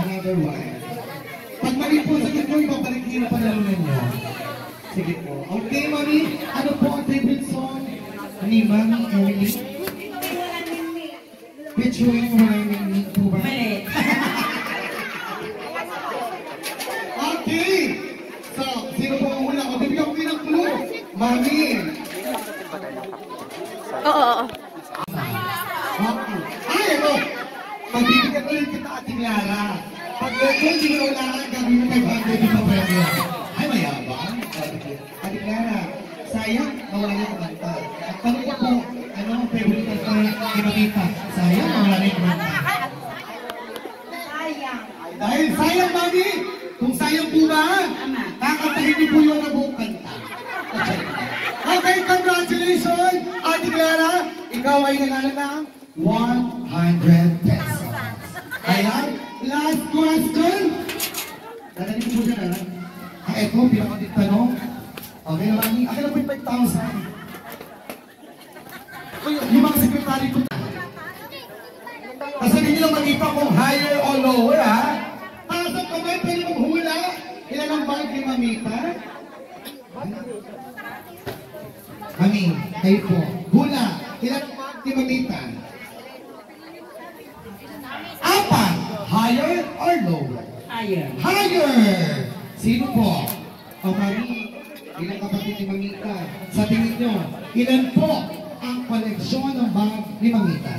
Another one. Pag mali po sa gito, ibabalik niyo na panalunan niyo. Sige po. Okay, Mami. Ano po ang favorite song ni Mami Emily? Picturing Mami po ba? Mali. Okay. So, sino po ang una? O, bibigyan ko ng clue. Mami. Oo. Okay. Ay, ano? Magbibigyan ulit kita, Ate Clara. Pag hindi mo wala ka, gawin mo 500 sa premyo. Ay, mayabang. kawalan kumanta. Ano po po, ano ang favorite kanta ni Mamita? Sayang, wala rin kumanta. Sayang. Dahil sayang, Mami! Kung sayang po ba, kakantahin niyo po yung nabuong kanta. Okay, congratulations, Ate Clara! Ikaw ay nanalo ng 100 pesos. Ayan, last question. Dadali ko po dyan, ha? Eto, pinakating tanong. Okay, Mami, akin na po yung 5,000. Yung mga sekretary ko na. Kasi hindi lang makita kung higher or lower, ha? Taas ang kamay, pwede maghula. Ilan ang bag ni Mamita? Mami, kayo po. Hula. Ilan ang bag ni Mamita? 4. Higher or lower? Higher. Higher! Sino po? O Mami, ilang kapatid ni Mamita? Sa tingin nyo, ilan po ang koleksyon ng bag ni Mamita?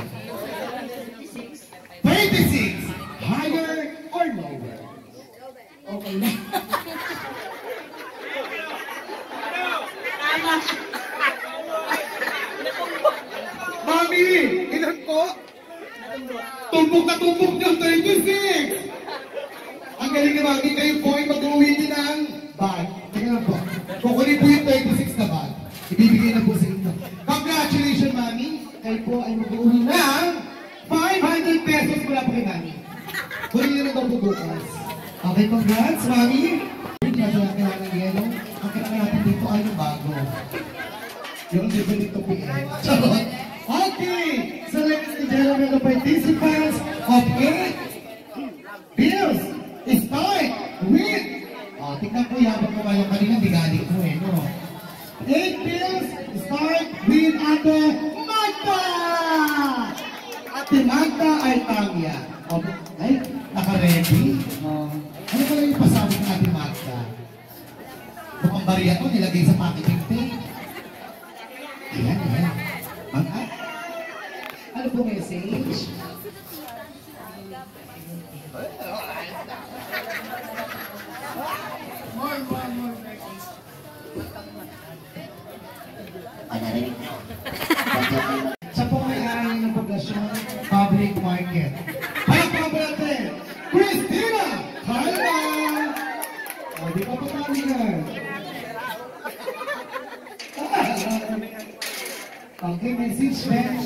36. Higher or lower? Okay na. Mami, ilan po? Tumbok na tumbok niyo, 36! Ang galing ni Mami, kayo po ay mag-uwi din ng bag. Teka lang po. Kukunin po yung 26 na bag. Ibibigay na po sa inyo. Congratulations, Mami. Kayo po ay mag-uwi ng 500 pesos mula po kay Mami. Kunin nyo na daw po bukas. Okay, congrats, Mami. Medyo kailangan ng yelo. Ang kailangan natin dito ay yung bago. Yung dito po yan. Charot. Okay. So, ladies and gentlemen, the participants of 8 bills start with... tingnan ko yabang ko kayo kanina, bigaling ko eh, no? 8 bills start with Ate Magda! Ate Magda Artamia. Ay, naka-ready? Ano pala yung pasabi ng Ate Magda? Mukhang bariya to, nilagay sa packaging tape. Ayan, ayan. Ano po message? More birthdays. Panarinig nyo. Sa po may-ari ng poblasyon, public market. Palakpakan po natin, Christina Calma! O, di pa patalingan. Okay, message, bench.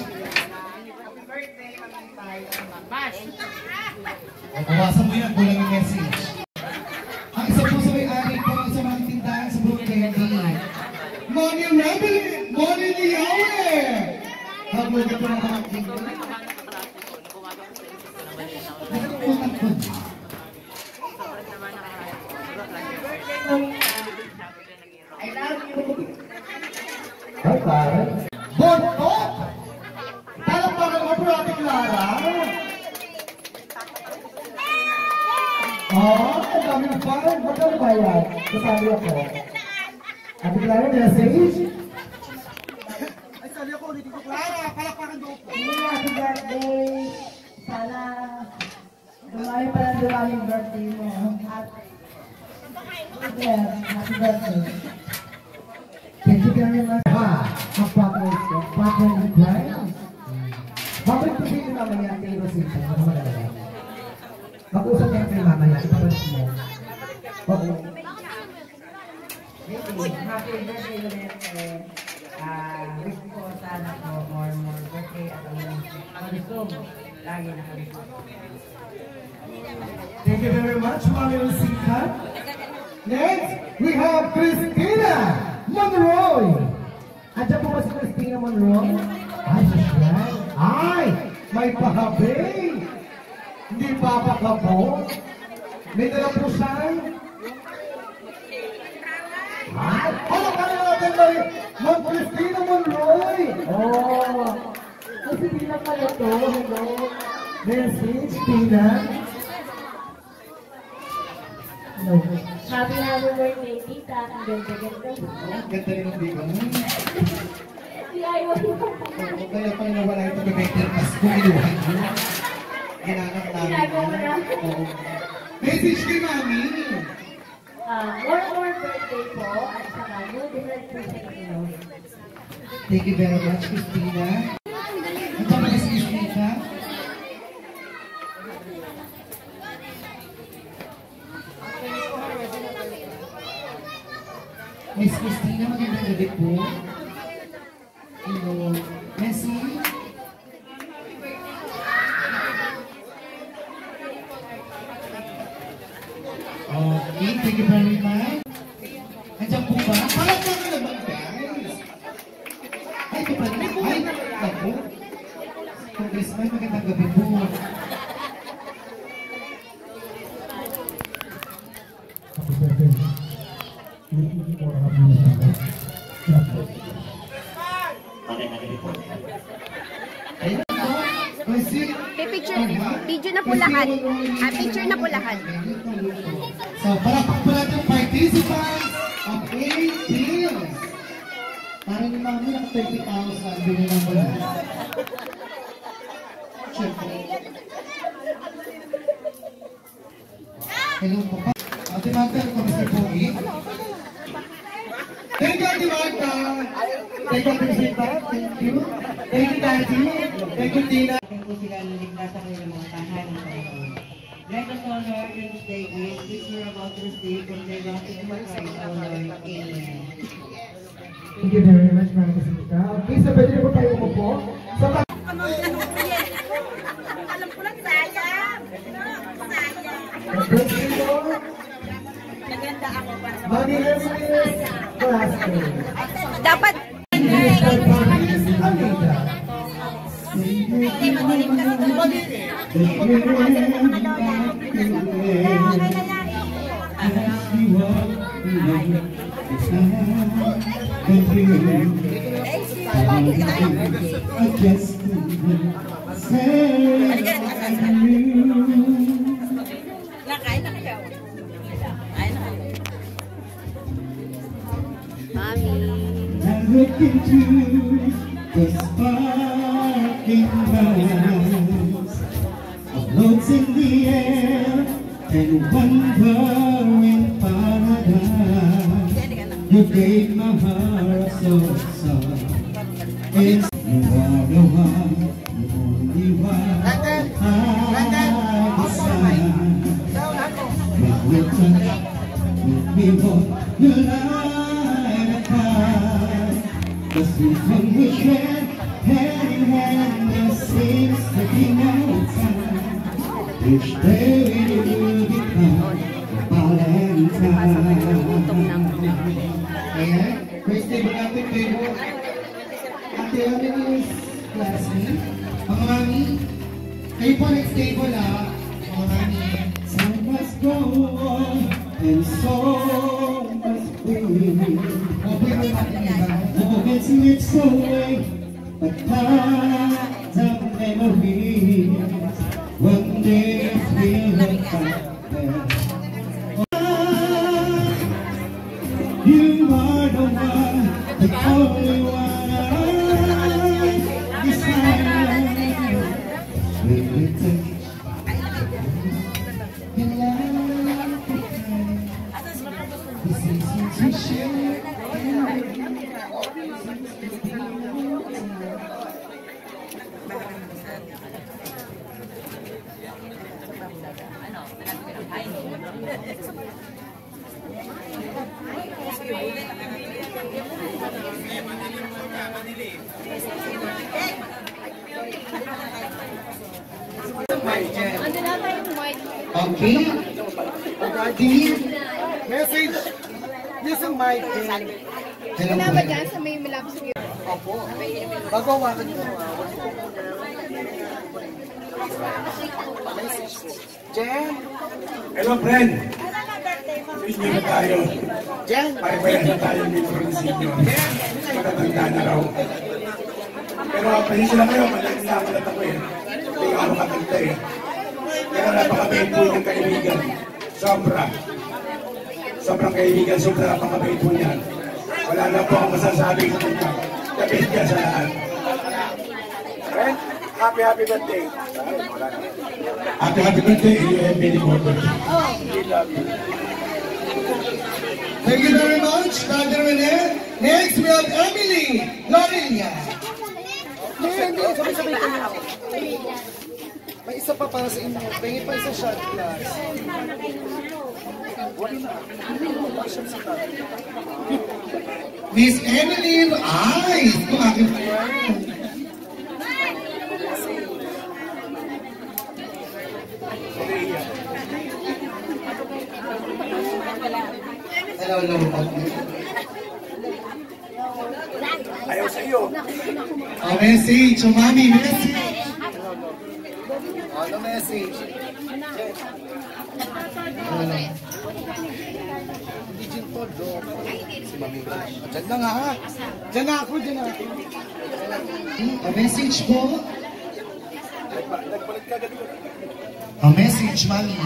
Bawasan mo yan, kulang yung message. Ang isa po sa may-ari po sa mga tindahan sa Brooklyn. Money Rebel! Money Liawe! Habulog ito ng mga tingin. I love you! Hi, pare. Bonto! Palakpakan mo po Ate Clara! Ang dami ng fan. Magkano ba yan? Kasali ako. Ate Clara, message? Ay, sali ako ulit ko, Clara! Palakpakan doon po! Happy birthday! Sana dumami pa lang dumami birthday mo. At happy birthday. Thank you very much. Ang partners ko. Partner in crime. Babalik ko sa'yo mamaya kay Rosita. Ano malalala? Mag-usap kayo kayo mamaya. Ipabalik mo. Oo. Happy birthday ulit. Wish ko sana po more birthday at kalisong. Lagi na kalisong. Thank you very much, Mami Rosita. Next, we have Christina Monroy. Andiyan po ba si Christina Monroy? Ay, siya. Ay, may pahabi. Hindi papakabo. May dala po siya. Ay, ano ka na natin ba? Ma'am Christina Monroy. Oh, kasi Tina pala to. Hello. Message, Tina. No. Happy birthday, tita. Ang ganda-ganda. Ang ganda rin ang bigo mo. Ayaw mo. Kaya pala nawala ito kay Better Mas kumiluhan mo. Ginanap namin. Message kay Mami. More birthday po. At saka, no different po sa inyo. Thank you very much, Christina. Ang kapag si Christina. Miss Christina, magandang gabi po. Hello. Messi. Okay, thank you very much. Andiyan po ba? Palagyan ka naman, guys. Ay, ito pa rin. Ay, ako. Congressman, magandang gabi po. Video na po lahat. Picture na po lahat. So, para natin participants of A-Teams. Para ni Mami ng 30,000. Binigyan mo lang. Siyempre. Hello po. Ate Marta, kamusta po? Thank you, Ate Marta. Thank you, Priscilla. Thank you. Thank you, Daddy. Thank you, Tina. Kung sila naligtas ako ng mga tahanan ng Panginoon. Let us honor this day with which we are about to receive from the gospel of Christ our Lord. Amen. Thank you very much, Ma'am Jacinta. Okay, so pwede po tayo umupo. So, Alam ko lang, sayang. Naganda ako para sa Dapat look into the sparkling eyes of notes in the air and wonder in paradise. You gave my heart a song. It's you are the one, the only one I desire. With your touch, with me more, you light a fire. The sweet from we share, hand in hand, the seems to be no time. Each day we will become a Valentine. Ayan, first day ba natin kayo? Ate Amin's classmate. Mga mami, kayo po next table ah. Mga mami. Time must go on and so must we. Okay mo natin iba. Moments slips away, but times of memories. One day we'll look back there. You are the one, the only one I desire. When we touch, your love behind. This is to share. Okay. Dean, message. Listen, Mike. Wala ba dyan sa may malapit sa Opo. Bagawa ka nyo. Message po. Jen. Hello, friend. Hindi na tayo. Jen. Pare-pare na tayo ng prinsipyo. Matatanda na raw. Pero panisya lang kayo, malagsasalat ako eh. Hindi nga makakanta eh. Pero napakabait po ng kaibigan. Sobra. Sobrang kaibigan, sobra napakabait po niya. Wala na po akong masasabi sa kanya. Kapit niya sa lahat. Friend, happy birthday. Happy birthday, you have many more birthdays. We love you. Thank you very much, Brother Rene. Next, we have Emily Lorilla. May isa pa para sa inyo. Pengi pa isa shot glass. Miss Emily, ay, ito aking friend. Hello, Ayaw sa iyo. Oh, message. Oh, mami, message. Ano message? Hindi dyan po, bro. Si Mami. Dyan na nga, ha? Dyan na ako, dyan na ako. A message po. Nagbalik ka agad ko. A message, mami.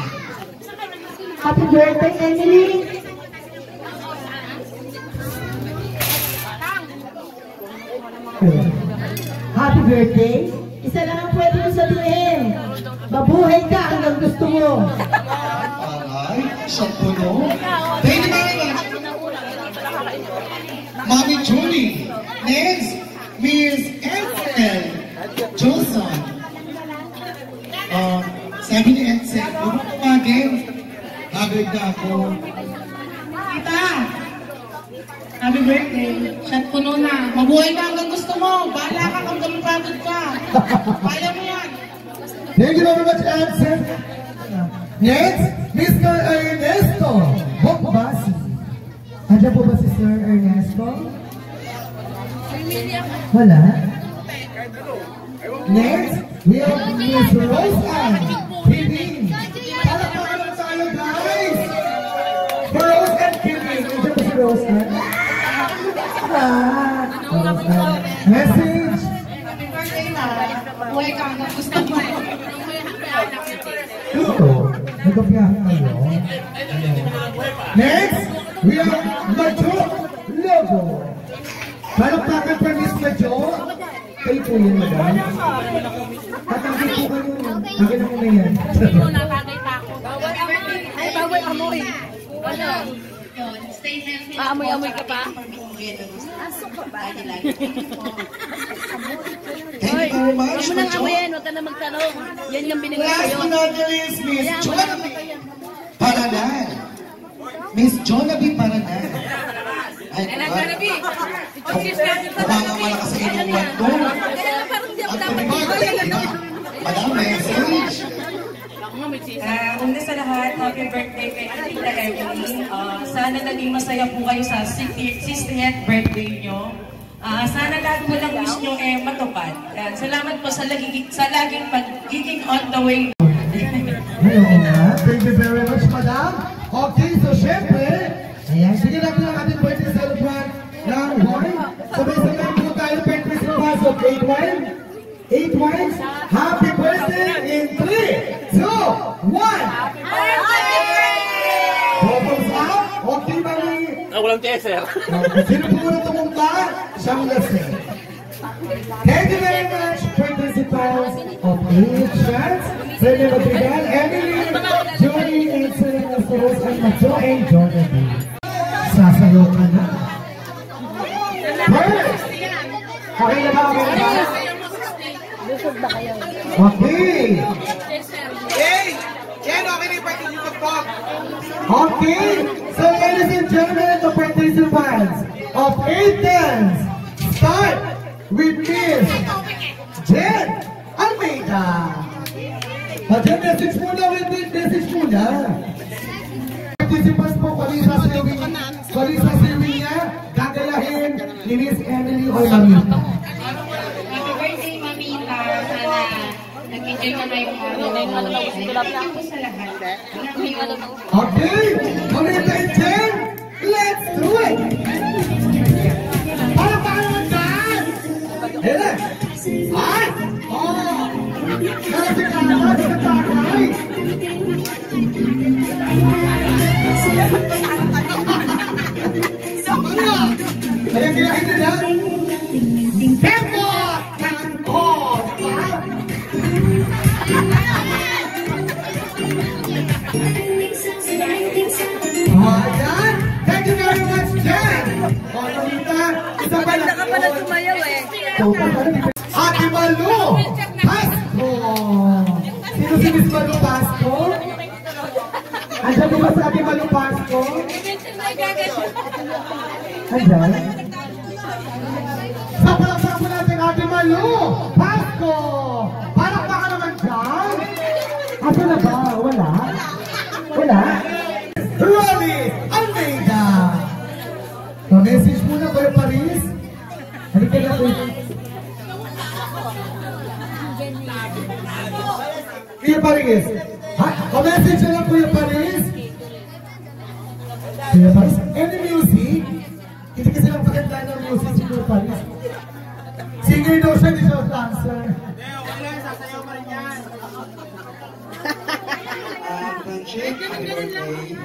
Happy birthday, Emily! Happy birthday! Isa lang ang pwede mo sabihin. Mabuhay ka hanggang gusto mo. Ay, siya po, no? Thank you very much. Mami Julie. Next, Miss Edsel Johnson. Sabi ni Edsel, huwag mo kumagin. Hagod na ako. Tita, happy birthday. Shot puno na. Mabuhay ka hanggang gusto mo. Bahala ka hanggang mapagod ka. Kaya mo yan. Thank you very much, Edsel. Next, Mr. Ernesto Bokbasi. Andiyan po ba si Sir Ernesto? Wala. Next, we have Miss Rose Ann Pibing. Palakpakan na tayo, guys! For Rose Ann Pibing. Andiyan po si Rose Ann. Message. Happy birthday na. Mabuhay ka hanggang gusto mo. Ito, nagkapiyahan kayo. Next, we have Majo Logo. Palakpakan pa Miss Majo. Kayo po yun, madam. Tatanggi po kayo. Akin ako na yan. Ay, bawal amoy. Wala. Amoy-amoy ka pa? Asok ka ba? Thank you very much, Huwag mo nang amoyin, huwag ka na magtanong. Yan yung binigay Last sa'yo. but not the least, Miss Jonaby Paranan. Miss Jonaby Paranan. Ay, Jonaby! Parang malakas sa inyong wanto. Parang hindi ako dapat. Madam, message. Una sa lahat, happy birthday kay Tita Emily. Sana naging masaya po kayo sa 60th birthday nyo. Sana lahat po lang wish nyo matupad. Salamat po sa laging pagiging on the way. Hello, thank you very much, madam. Okay, so syempre, ayan, sige natin ang ating birthday celebrant ng wine. Sabay-sabay po tayo birthday celebrant of 8 wine. 8 wines. Happy birthday in 3, 2, 1. Happy birthday! Thumbs up. Okay, mami. Walang teaser. Sino po muna tumumpa? Siyang lasing. Thank you very much, participants of 8 shots. Pwede magbigyan, Emily, Johnny, and Selena Soros, and Macho, and Jonaby. Sasayaw ka na. First! Okay na ba? Okay na ba? Okay! Hey! Jen, okay na yung participant po. Okay! So, ladies and gentlemen, the participants of 8 dance start with Miss Jen Almeida. Jen, message muna, message muna. Participants po, Kalisa Silvia, gagayahin ni Miss Emily o Mamita. Happy birthday, Mamita. Sana nag-enjoy ka na yung thank you po sa lahat. Okay, Mamita and Jen, let's do it! Para naman dyan! Hele! Ay! Oh! Kasi kakay! Kaya kinahin nila? Tempo! Tempo! Ayan! Thank you very Ate Malu! Pasko! Sino si Miss Malu Pasko? Andiyan ba si Ate Malu Pasko? Andiyan? Sapalaksak po natin Ate Malu! Pasko! Parang baka naman dyan? Asa na ba? Wala? Wala? Rolly Almeida! Pa-message muna Kuya Paris. Halika na po. Kuya Paris. Pa-message na lang Kuya Paris. Kuya Paris. Any music? Hindi kasi lang pakita ng music si Kuya Paris. Singer daw siya, di siya dancer. Okay, sasayaw pa rin yan. Friendship, happy birthday.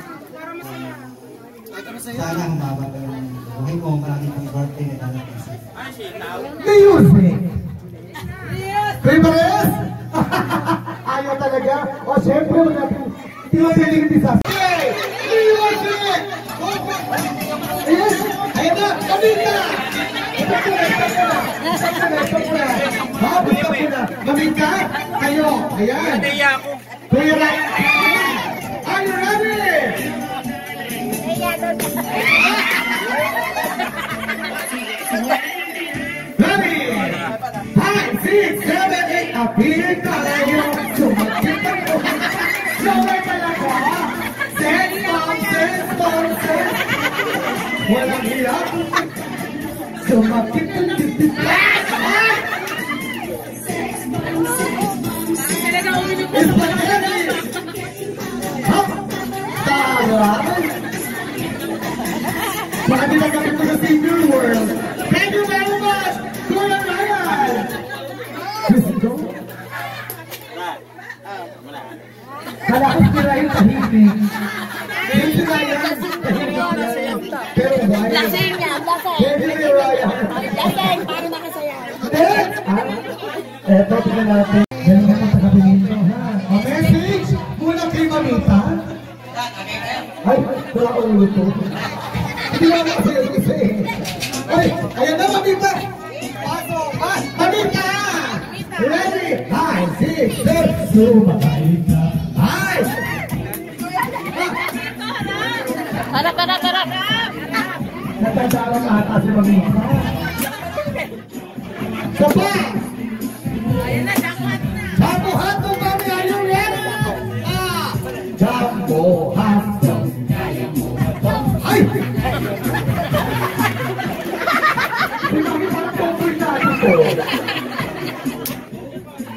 Sana humaba pa yung buhay mo, maraming pang birthday na darating sa music! Kuya Paris? Ayaw talaga? O syempre, hindi mo piling disaster. Hey! Music! Yes! Ayan na! Kamil ka! Kamil ka? Kayo! Ayan! Kuya Ray! Are you ready? Ready! 5, 6, 7, 8 Apilin tayo Sumakit tayo Sabay talaga Sense bomb Walang hirap Sumakit tayo Spaghetti Hop Taray Baka nilagapit ko sa senior world. Thank you very much, Kuya Ryan! Gusto? Kala ko si Ryan tahimik. Si Ryan tahimik. Pero why? Lasing niya, lasing. Pwede ni Ryan. Lasing, para makasaya. Eto, tignan natin. Ganun ka sa kabinito, ha? O message muna kay Mamita. Ay, wala ko ulo to. Hindi naman ako kasi. Ay, ayan na, Mamita! Pasok! Mamita! Ready? 5, 6, 7, sumakay ka! Ay! Harap! Natatarang ata si Mamita. Sapa! Jumbo hotdog, Mami! Are you ready? Jumbo hotdog! Ay!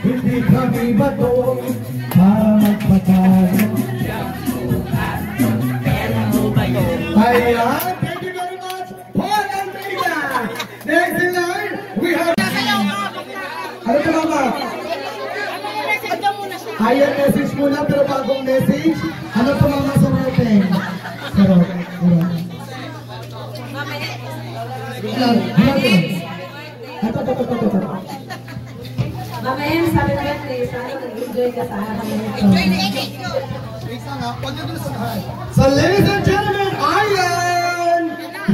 Hindi kami bato para magpatalo. Ayan, thank you very much, Paul Almeida. Next in line, we have... Ano ka mama? Ayan, message muna, pero bagong message. Ano pa mama sa natin? Pero, Mamaya, sabi na birthday, sana mag-enjoy ka sa araw nito. So ladies and gentlemen, Ayan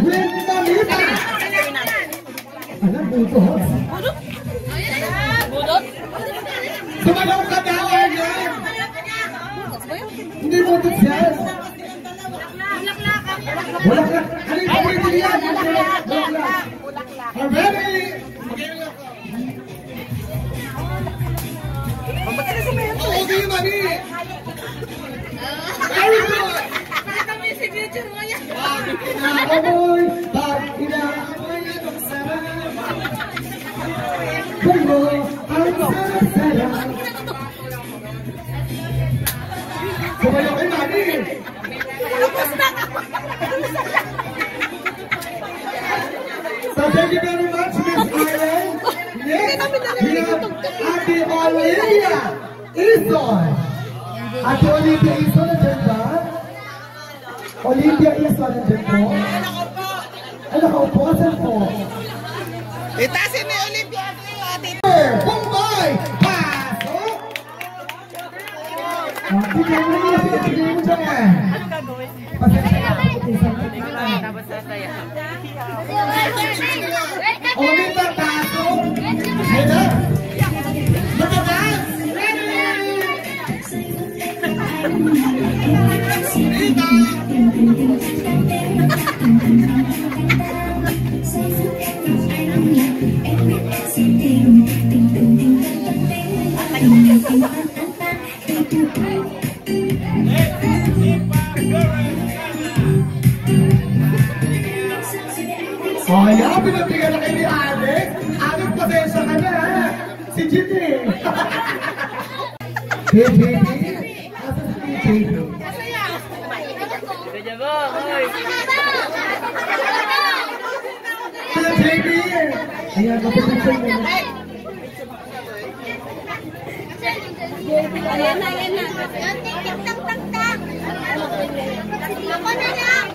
with Mamita. Alam, butot. Budot? Sumagaw ka daw, Ayan. Hindi butot yan. Bulaklak. Ano yung paborito yan? Bulaklak. Ready? Okay, Mami. Very good. Nakaboy, pag-inaamoy ng sarap. Bungo, ang sarap-sarap. Sumayo kay Mami. So thank you very much, Miss Iron. Next, we have Ate Olivia Ison. Ate Olivia Ison, nandiyan ba? Olivia Ison, nandiyan po? Ay, nakaupo, asan po? Itasin ni Olivia. Bombay! Pasok! Bigyan mo niya, bigyan mo dyan. Pasensya na ako, isang Olivia, pasok! Si Jimmy! JB? Asa si JB? Si JB! Ayan, kapatid mo. Ayan na, ayan na. Tak-tak-tak-tak. Ako na lang.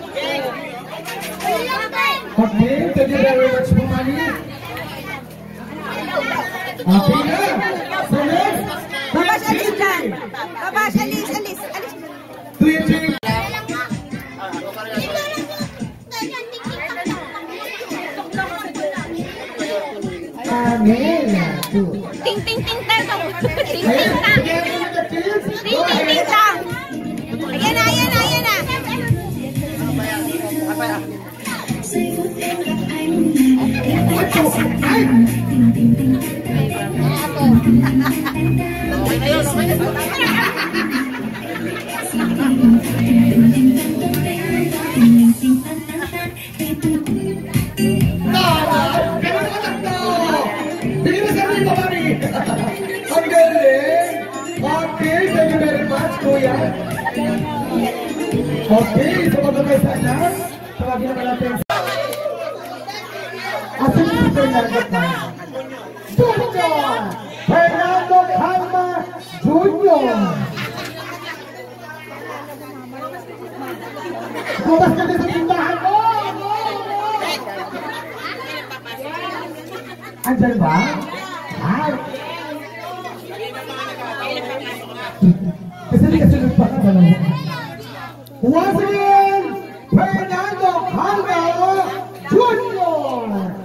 Okay, thank you very much, Mami. Okay na. So next, Babas, alis dyan. Babas, alis, alis, alis. Ting, ting, ting, ting. Ting, ting, tang. Ting, ting, ting, tang. Ayan na, ayan na, ayan na. Okay, so magkakay sana. Tawagin naman natin. Asan si Fernando Calma? Junior! Fernando Calma Junior! Bukas ka din sa tindahan mo! Andyan ba? Ay! Kasi di kasunod pa ka ba lang? Once again, Fernando Calma Junior!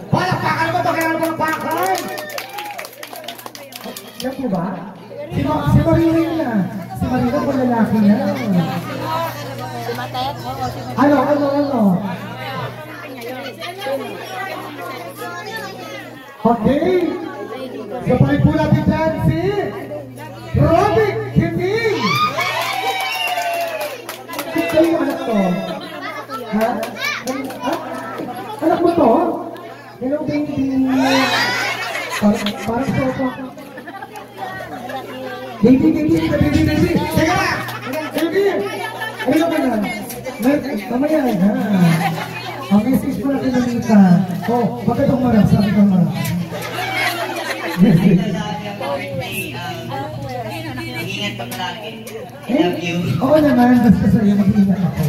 Palakpakan naman ito, kailangan palakpakan! Yan po ba? Si Marina na. Si Marina po lalaki na. Ano? Okay. Sabay po natin dyan si Robic Kining! Ito yung anak to. Ha? Anak mo to? Hello, baby. Parang sopa. Baby. Teka ba? Baby! Ayun ka na. Kamaya ha. Ang message mo na kinamita. Bakit itong marap? Sabi kang marap. Ingat pa palagi. I love you. Oo naman, basta sa'yo mag-iingat ako.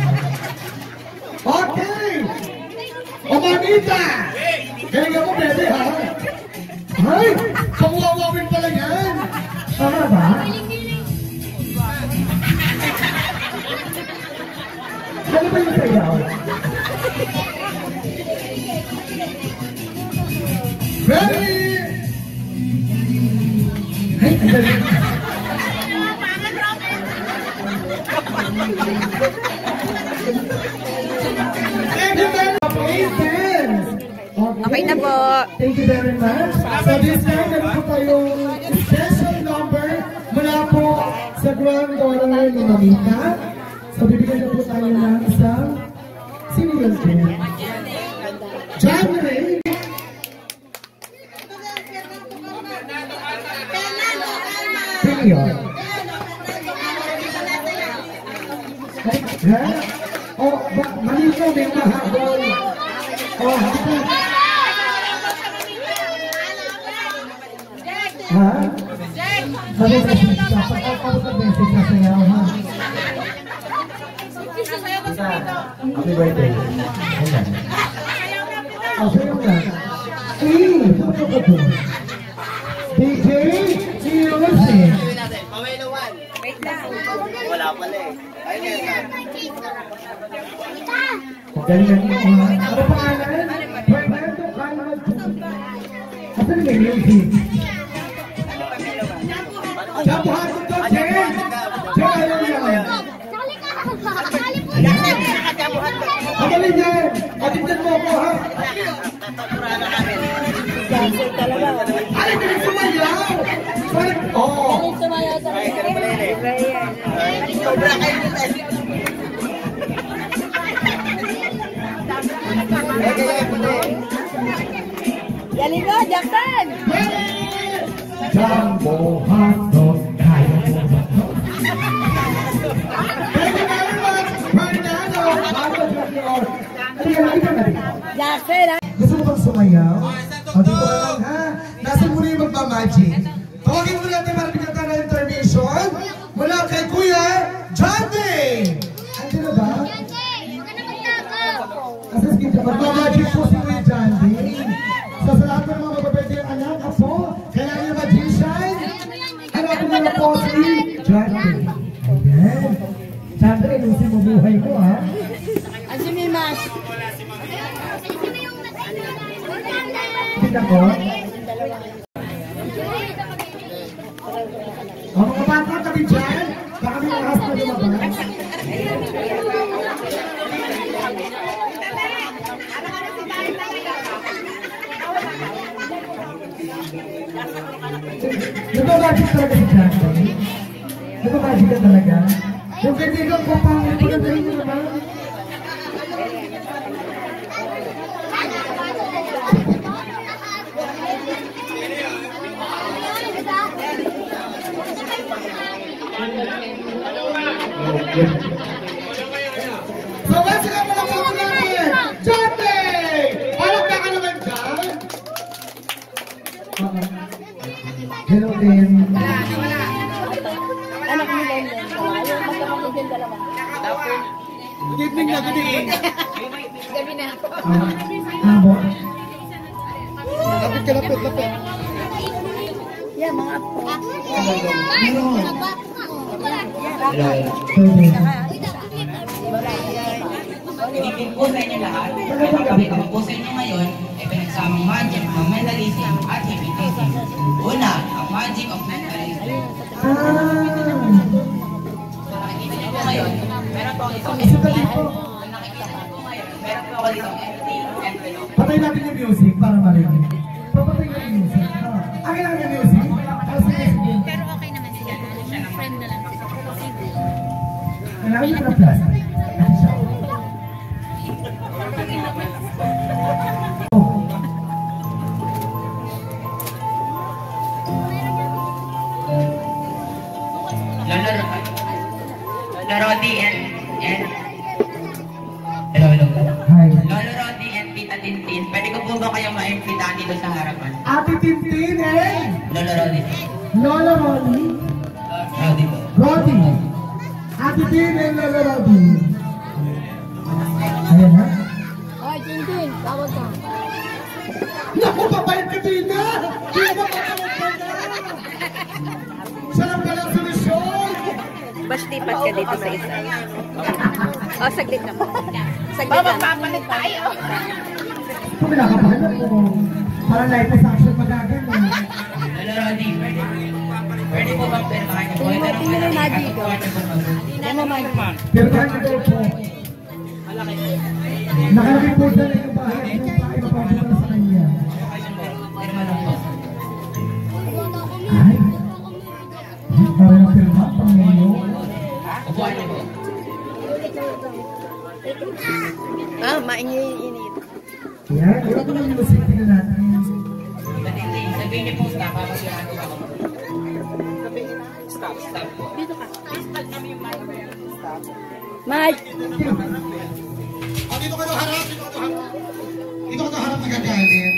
Okay! O Mamita! Galing ako, bebe, ha? Ay! Pangwawawin pala yan! Tama ba? Ano ba yung sayaw? Ready! Ay, ang galing. Okay na po. Thank you very much. So this time, meron po tayong special number mula po sa granddaughter ni Mamita. So bibigyan na po tayo ng isang single gift. John Ray. Pilio. Ha? Mali ko, may mahabol. Ha? Sabi sa pizza. Pagkakabot ang message na sayaw, ha? Happy birthday. Ayan. Sayaw na. Sayaw ka po. DJ Irosi. Wala pala eh. Galingan mo. Ano pangalan? Fernando Calma Junior. Asan yung music? Jabuhan mo to, Jen! Jen, ano yan? Kamalin yan! Atintan mo ako, ha? Ay, hindi sumayaw! Oo! Sobra kayo dito. Galing ko, Jackson! Jumbo hotdog, kaya mo ba to? Thank you very much, Fernando! Gusto mo bang sumayaw? O, dito ka lang, ha? Nasa muna yung magmamagic. Tawagin mo natin para bigyan tayo ng intermission mula kay Kuya John Day! Andiyan na ba? Kasi sige, magmamagic po si Kuya John Day. So, sa lahat ng mga mababete yung anak, apo, kailangan yung magician. Hanapin mo na po si John Day. Ayan. John Day, ilusin mo buhay ko, ha? Asimimas. Kita ko. O, mga bata kami dyan. Baka may ahas na lumabas. Nagmamagic talaga si John Day? Nagmamagic ka talaga? Yung kaibigan ko pa, pagkagaling mo naman. So, once again, malakot natin, John Day! Alam na ka naman dyan? Hello, Tim. Anak ni Lenlen. Ayaw magkakapit yung dalawa. Good evening na, good evening. Gabi na. Abo. Lapit. Yeah, mga apo. Pinipin po sa inyo lahat. May pagkabit po sa inyo ngayon ay pinagsamang magic ng mentalism at hypnotism. Una, ang magic of mentalism. So nakikita niyo po ngayon, meron po itong empty. Nakikita niyo po ngayon, meron po itong empty envelope. Patay natin yung music para marinig. Papatay natin yung music. Akin lang yung music. Pero okay naman siya. Friend na lang siya. Kailangan yung plastic. Kasi siya. Lolo Rodi and hello. Hi. Lolo Rodi and Tita Tintin, pwede ko po ba kayong ma-invitahan dito sa harapan? Ate Tintin, eh! Lolo Rodi. Lola Rodi. Rodi po. Rodi. Ate Tin and Lola Rodi. Ayan ha? Ay, Tintin, tawag ka. Naku, papayag ka din na! Hindi ba papayag ka na? Siya lang pala ang solusyon! Bastipat ka dito sa isa. O, saglit na po. Saglit na. Papalit tayo. Kung pinakapahanap mo, parang life is action magagan mo. Lolo Rodi, pwede po bang permahan niyo po? Ito lang pala ang kakatuwa niyo po. Pero kahit ito po, nakalagay po dyan na yung bahay at yung bahay mapapagod na sa kanya. Pirma lang po. Ay, parang ang pirma, Panginoon. Upuan niyo po. Mainit. Yan, ito po yung music na natin. Sabihin niyo po, stop. Papasyaan ko ako. Stop po. Dito ka. Mike! Dito ka harap, Dito ka harap na gagalit.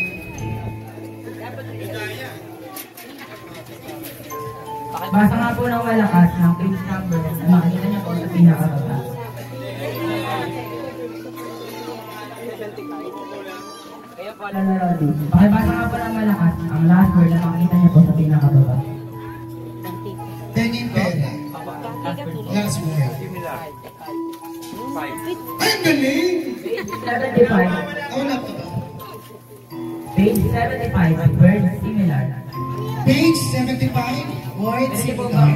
Basa nga po ng malakas ng page number na makikita niyo po sa pinakababa. Lolo Rodi, pakibasa nga po ng malakas ang last word na makikita niyo po sa pinakababa. Pengin pera. Last word. Ay, ang galing! 75. Wala pa ba? Page 75, words similar. Page 75, words similar.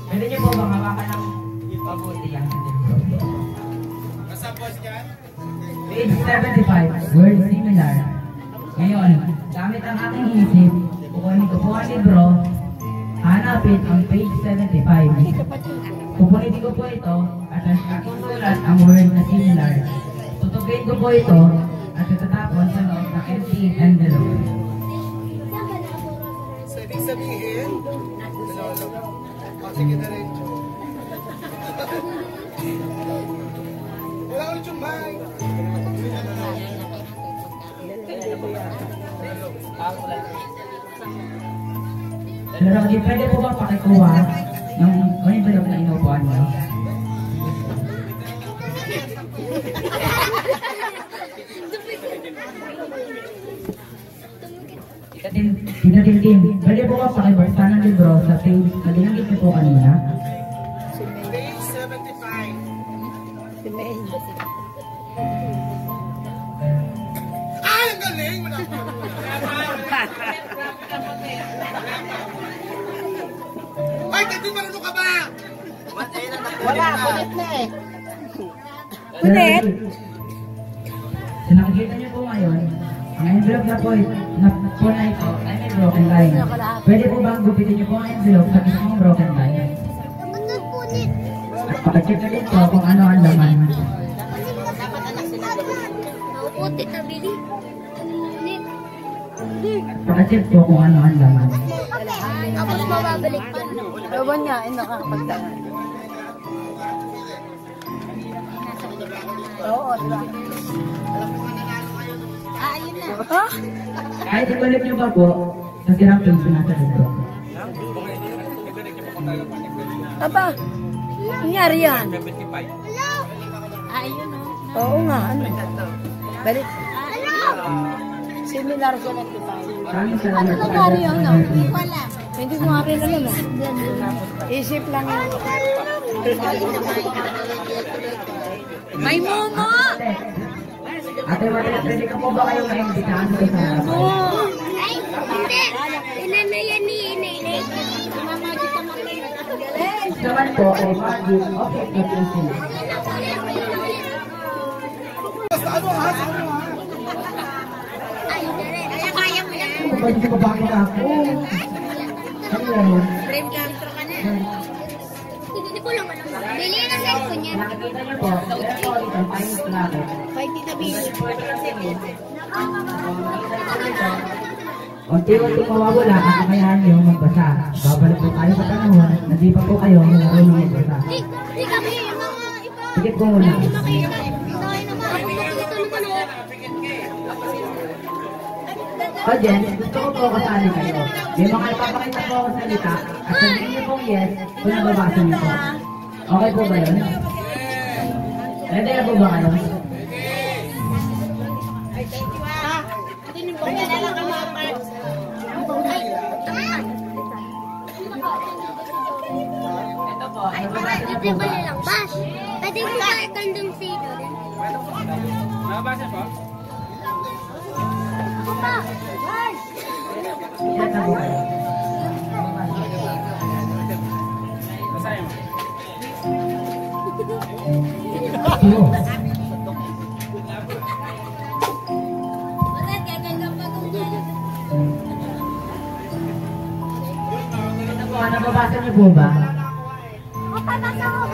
Pwede niyo po bang hawakan ng pabuti yan? Page 75, words similar. Ngayon, gamit ang aking isip, kukunin ko po ang libro, hanapin ang page 75. Pupunitin ko po ito at ang aking sulat ang word na similar. Tutugin ko po ito at itatapon sa loob ng empty envelope. sabihin? Sige na rin. Wala ulit yung mic. Lorong, pwede po ba pakikuha ng envelope na inupuan mo? Tita Tintin, pwede po ba pakibasta ng libro sa page na binanggit niyo po kanina? Page 75. Ay, ang galing! Ay, Tintin, marunong ka ba? Wala, kulit na eh. Kulit? So nakikita niyo po ngayon, ang envelope na po na ito ay may broken line. Pwede po bang gupitin niyo po ang envelope sa mismong broken line? At pakicheck na din po kung ano ang laman. At pakicheck po kung ano ang laman. Tapos mababalik pa. Ewan niya, ay nakakapagtangan. Oo, diba? Ayun na. Ha? Kahit ibalik niyo ba po, nasirang page na nasa libro. Aba, nangyari yan. Ayun o. Oo nga, ano? Balik. Similar sa 95. Ano nangyari yan? Wala. Hindi ko nga rin alam. Isip lang yun. May momo! Ate Maria, pwede ka po ba kayong maimbitahan sa harapan? Oo! Ay, hindi! Ilan na yan ni Inay? Mamagit ka mag-iit. Naman po ay magic of education. Ay, kaya mo yan. Pwede ko ba kaya ako? Ano yan? Frame camera ka na. Hindi ko lang alam. Bili na cellphone niya. Nakikita niyo po, meron po dito ang Chinese planet. Kaya Tita Billy. Unti-unti mawawala ang kakayahan niyo magbasa. Babalik po tayo sa panahon na di pa po kayo marunong magbasa. Di kami, mga iba. Sige po muna. Tayo naman. Ako nakikita naman o. Audience, gusto ko po kasali kayo. May mga ipapakita po ako salita at sabihin niyo pong yes kung nababasa niyo po. Okay po ba yun? Ready na po ba kayo? Ito po, ano ba natin po ba? Pwede mo ba ikandong sino rin? Nabasa po? Papa! Yan na po kayo. Basahin mo. Ito po, nababasa niyo po ba? Papabasa ko.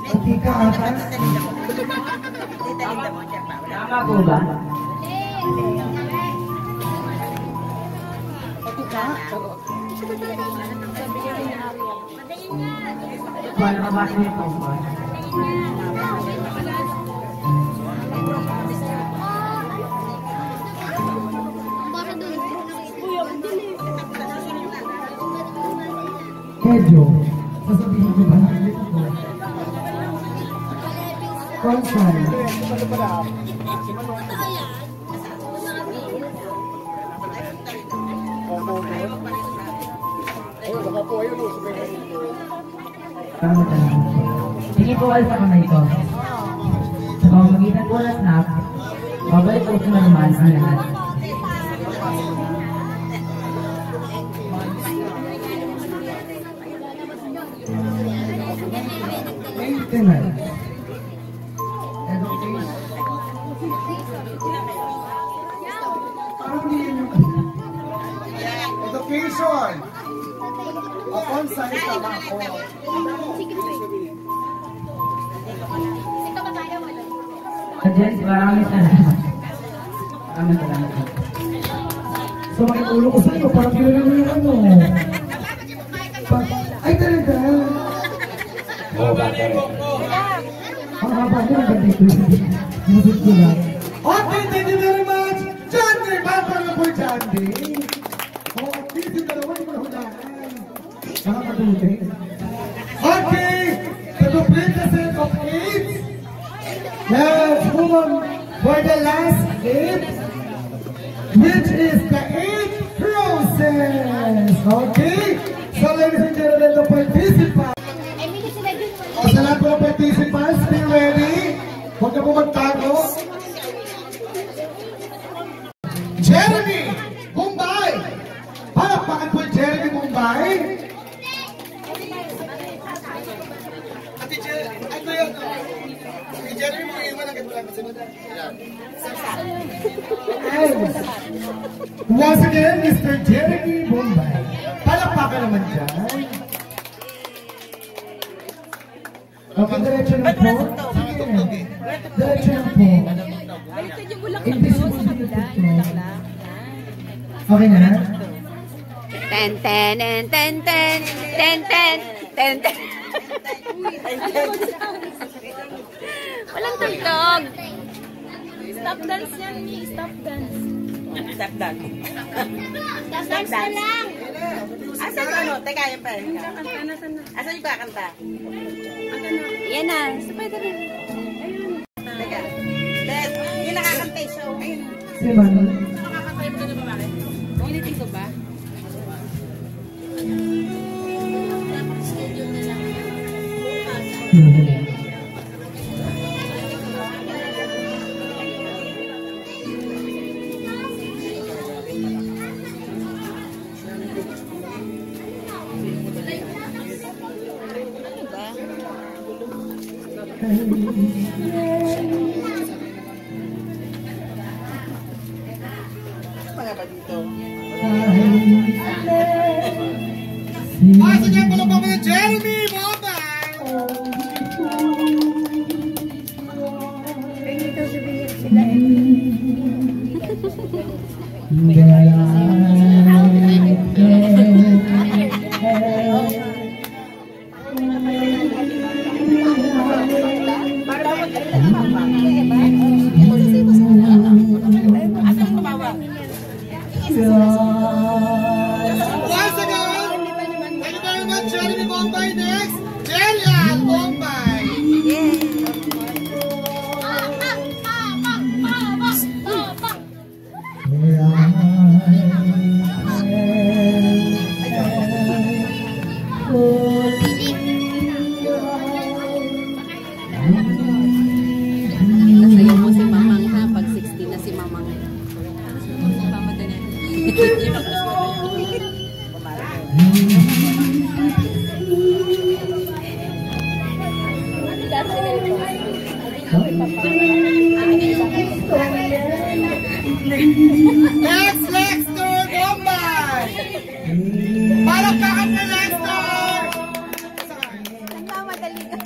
Hindi ka ata? Tama po ba? Ito po, nababasa niyo po ba? Medyo, sasabihin ko ba na ito ko? Konsan. Tama talaga. Sige po kayo sa kamay ko. Sa pamamagitan po ng snap, babalik po sa naman ang lahat. Maintenance. Education. Upon sana sama ako. Jens, maraming salamat. Maraming salamat. So, makiulo ko sa'yo, parang kilala mo yung ano. Ay, talaga? Oo, bakit? Ang haba niya, ang ganda ito. Minusot ko lang. Okay, thank you very much. Jandy, papa na po, Jandy. Oh, at least yung dalawa, hindi mo nahulaan. Nakakatuloy. Okay, to complete the set of 8. Let's move on for the last 8, which is the 8th process. Okay? So, ladies and gentlemen, the participants. O, sa lahat ng participants, be ready. Huwag na po magtago. Jeremy Mumbai! Palakpakan po Jeremy Mumbai. Once again, Mr. Jeremy Mumbai. Palakpakan naman dyan. Okay, diretso lang po. Sige. Diretso lang po. Hindi siya okay na? Ten, ten, ten, ten, ten, ten, ten, ten, ten. Walang tugtog. Stop dance yan, Mi. Stop dance. Stop dance. Stop dance na lang. Asan ano? Teka, yan pa. Asan yung kakanta? Yan na. Spider na. Teka. Yung nakakanta yung show. Ayun. Si Manu. Nakakanta yung mga babae. Ulitin ko ba? Dapat schedule na lang. Mga ba dito? Sige, pala pa mga Jeremy Mumbai! Ito sabihin sila Once again, thank you very much, Jeremy Mumbai. Next, Jerian Mumbai. Nasaya mo si Mamang ha, pag 16 na si Mamang. Mama din yan. Next, Lexter Mumbai. Palakpakan na Lexter. Nagmamadali ka.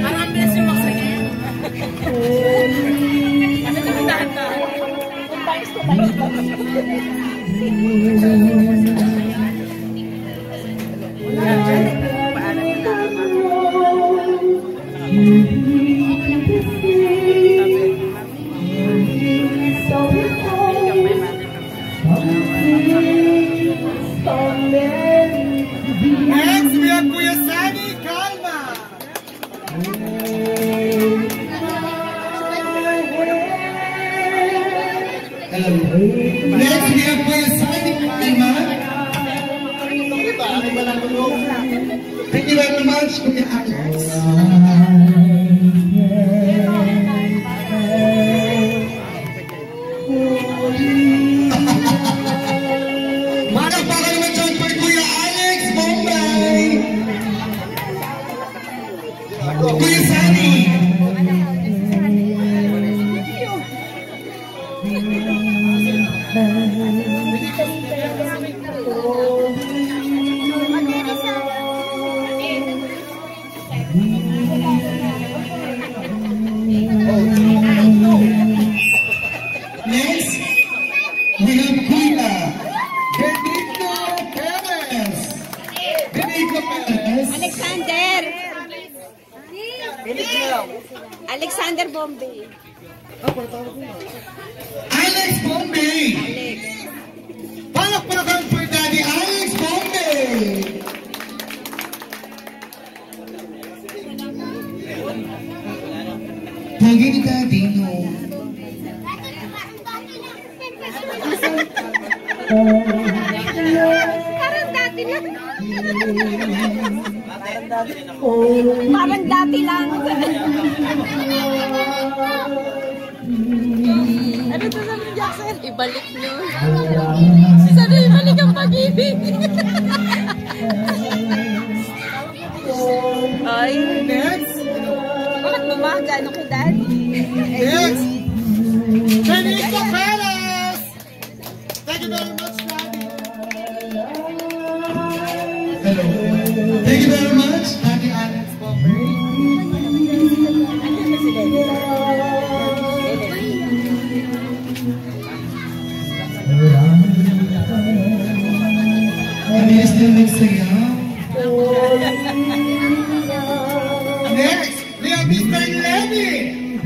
Parang bilis yung wax again. Kasi namindahan ka. Next, we have Kuya Sunny Kalma. Next, we have Kuya Sunny Kalma. Thank you very much, Kuya Alex. Palakpakan naman dyan for Kuya Alex Mumbai. Kuya Next, we have Kuya Benito Perez. Benito Perez. Alexander. Alexander Bombay. Alex Bombay. Alex. Palakpakan for Daddy Alex Bombay. Pogi ni Daddy, no? Parang dati lang. Parang dati lang. Ano to sabi Jackson? Ibalik nyo. Sana ibalik ang pag-ibig. Ay, next. Bakit bumaga? Ano ko, Daddy? Next. Benito Perez. Thank you very much, Daddy. Hello. Thank you very much, Daddy Alex Bombay. Kami still nagsaya. Next, we have Mr. Levy.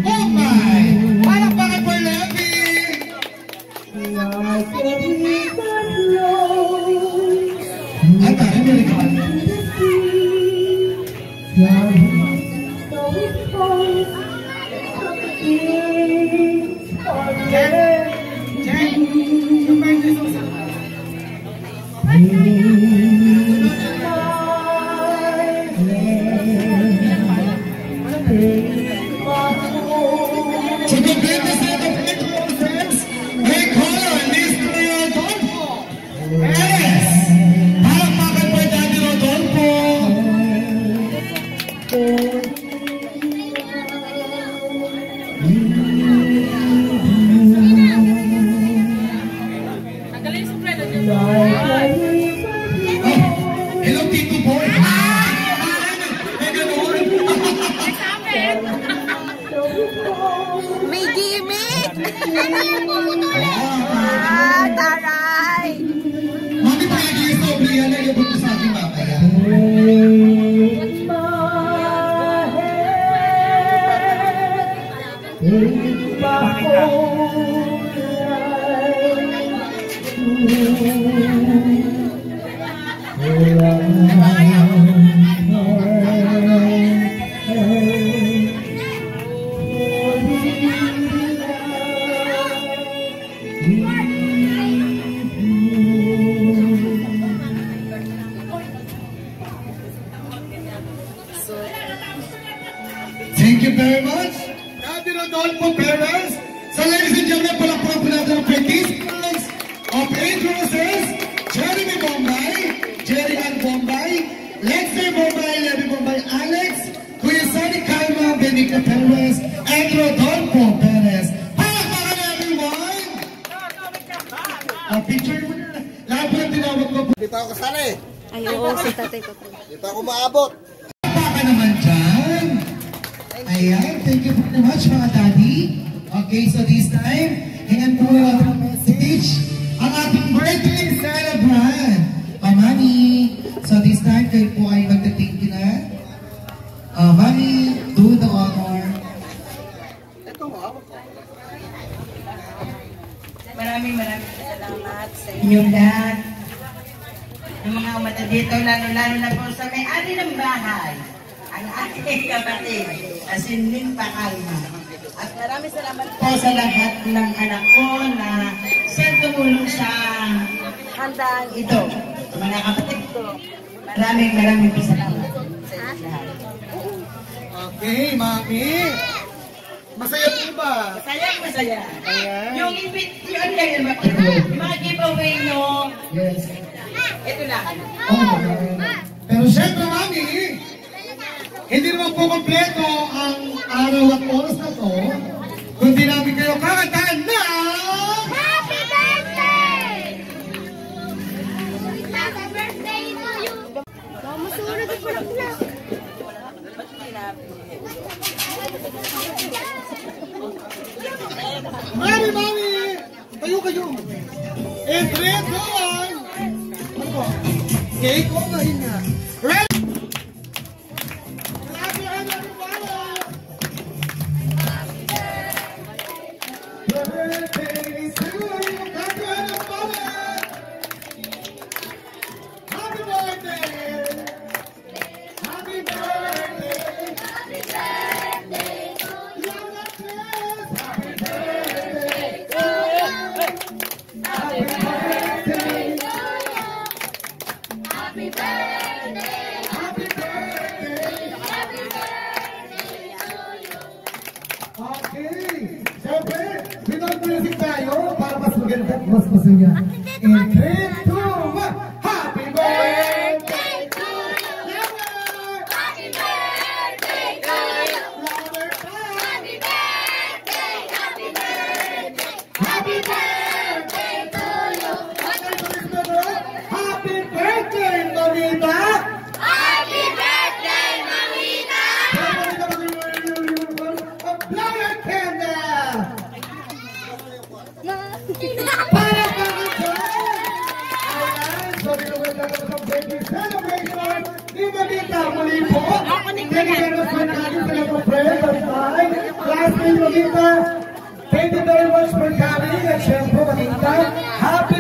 Oh my! Palakpakan for Levy. Ay, parang may regalo. To the greatest set of influencers, we call on Mr. Rodolfo. Yes! Palakpakan for Daddy Rodolfo. Hello, Tito Boy. May gimmick! Ah, taray! Mami, palagi yung sobre yan. Nagabot ko sa akin mamaya. Thank you very much, Daddy Rodolfo Perez. So ladies and gentlemen, palakpakan po natin ang participants of influencers, Jeremy Bombay, Jerry Ann Bombay, Lexer Bombay, Levy Bombay, Alex, Kuya Sonny Calma, Benito Perez, and Rodolfo Perez. Palakpakan everyone! Picture mo na. Lahat po ang tinawag ko po. Hindi pa ako kasali. Ay, oo, si tatay ko. Hindi pa ako maabot. Palakpakan naman dyan. Ayan, thank you very much mga daddy. Okay, so this time, hingan po yung ating message, ang ating birthday celebrant, Mami. So this time, kayo po ay magta-thank you na. Mami, do the honor. Maraming salamat sa inyong lahat. Yung mga umata dito, lalo-lalo na po sa may-ari ng bahay. Ang aking kapatid, si Ninpa Calma. At maraming salamat po sa lahat ng anak ko na siyang tumulong sa handaan ito. Mga kapatid ko, maraming salamat sa inyo lahat. Okay, Mami. Masaya po ba? Masaya. Ayan. Yung mga giveaway nyo, Yes. ito lang. Oh, pero syempre, Mami, Hindi naman po kompleto ang araw at oras na to kung di namin kayo kakantaan na Happy birthday! Happy birthday to you! Masunod ko lang na. Mami! Kayo! And 3, 2, 1! Ano po? Cake o ngayon nga? Ready? Mas masaya. In 3, 2, 1, happy birthday to you! Happy birthday to you! Happy birthday! Happy birthday! Happy birthday to you! Happy birthday, Mamita! Happy birthday, Mamita! Blow your candle! Para celebration ni Mamita muli po. Nagkaroon sa natin sa mga friends at time. Last name Mamita, thank you very much for coming. At syempre Mamita, happy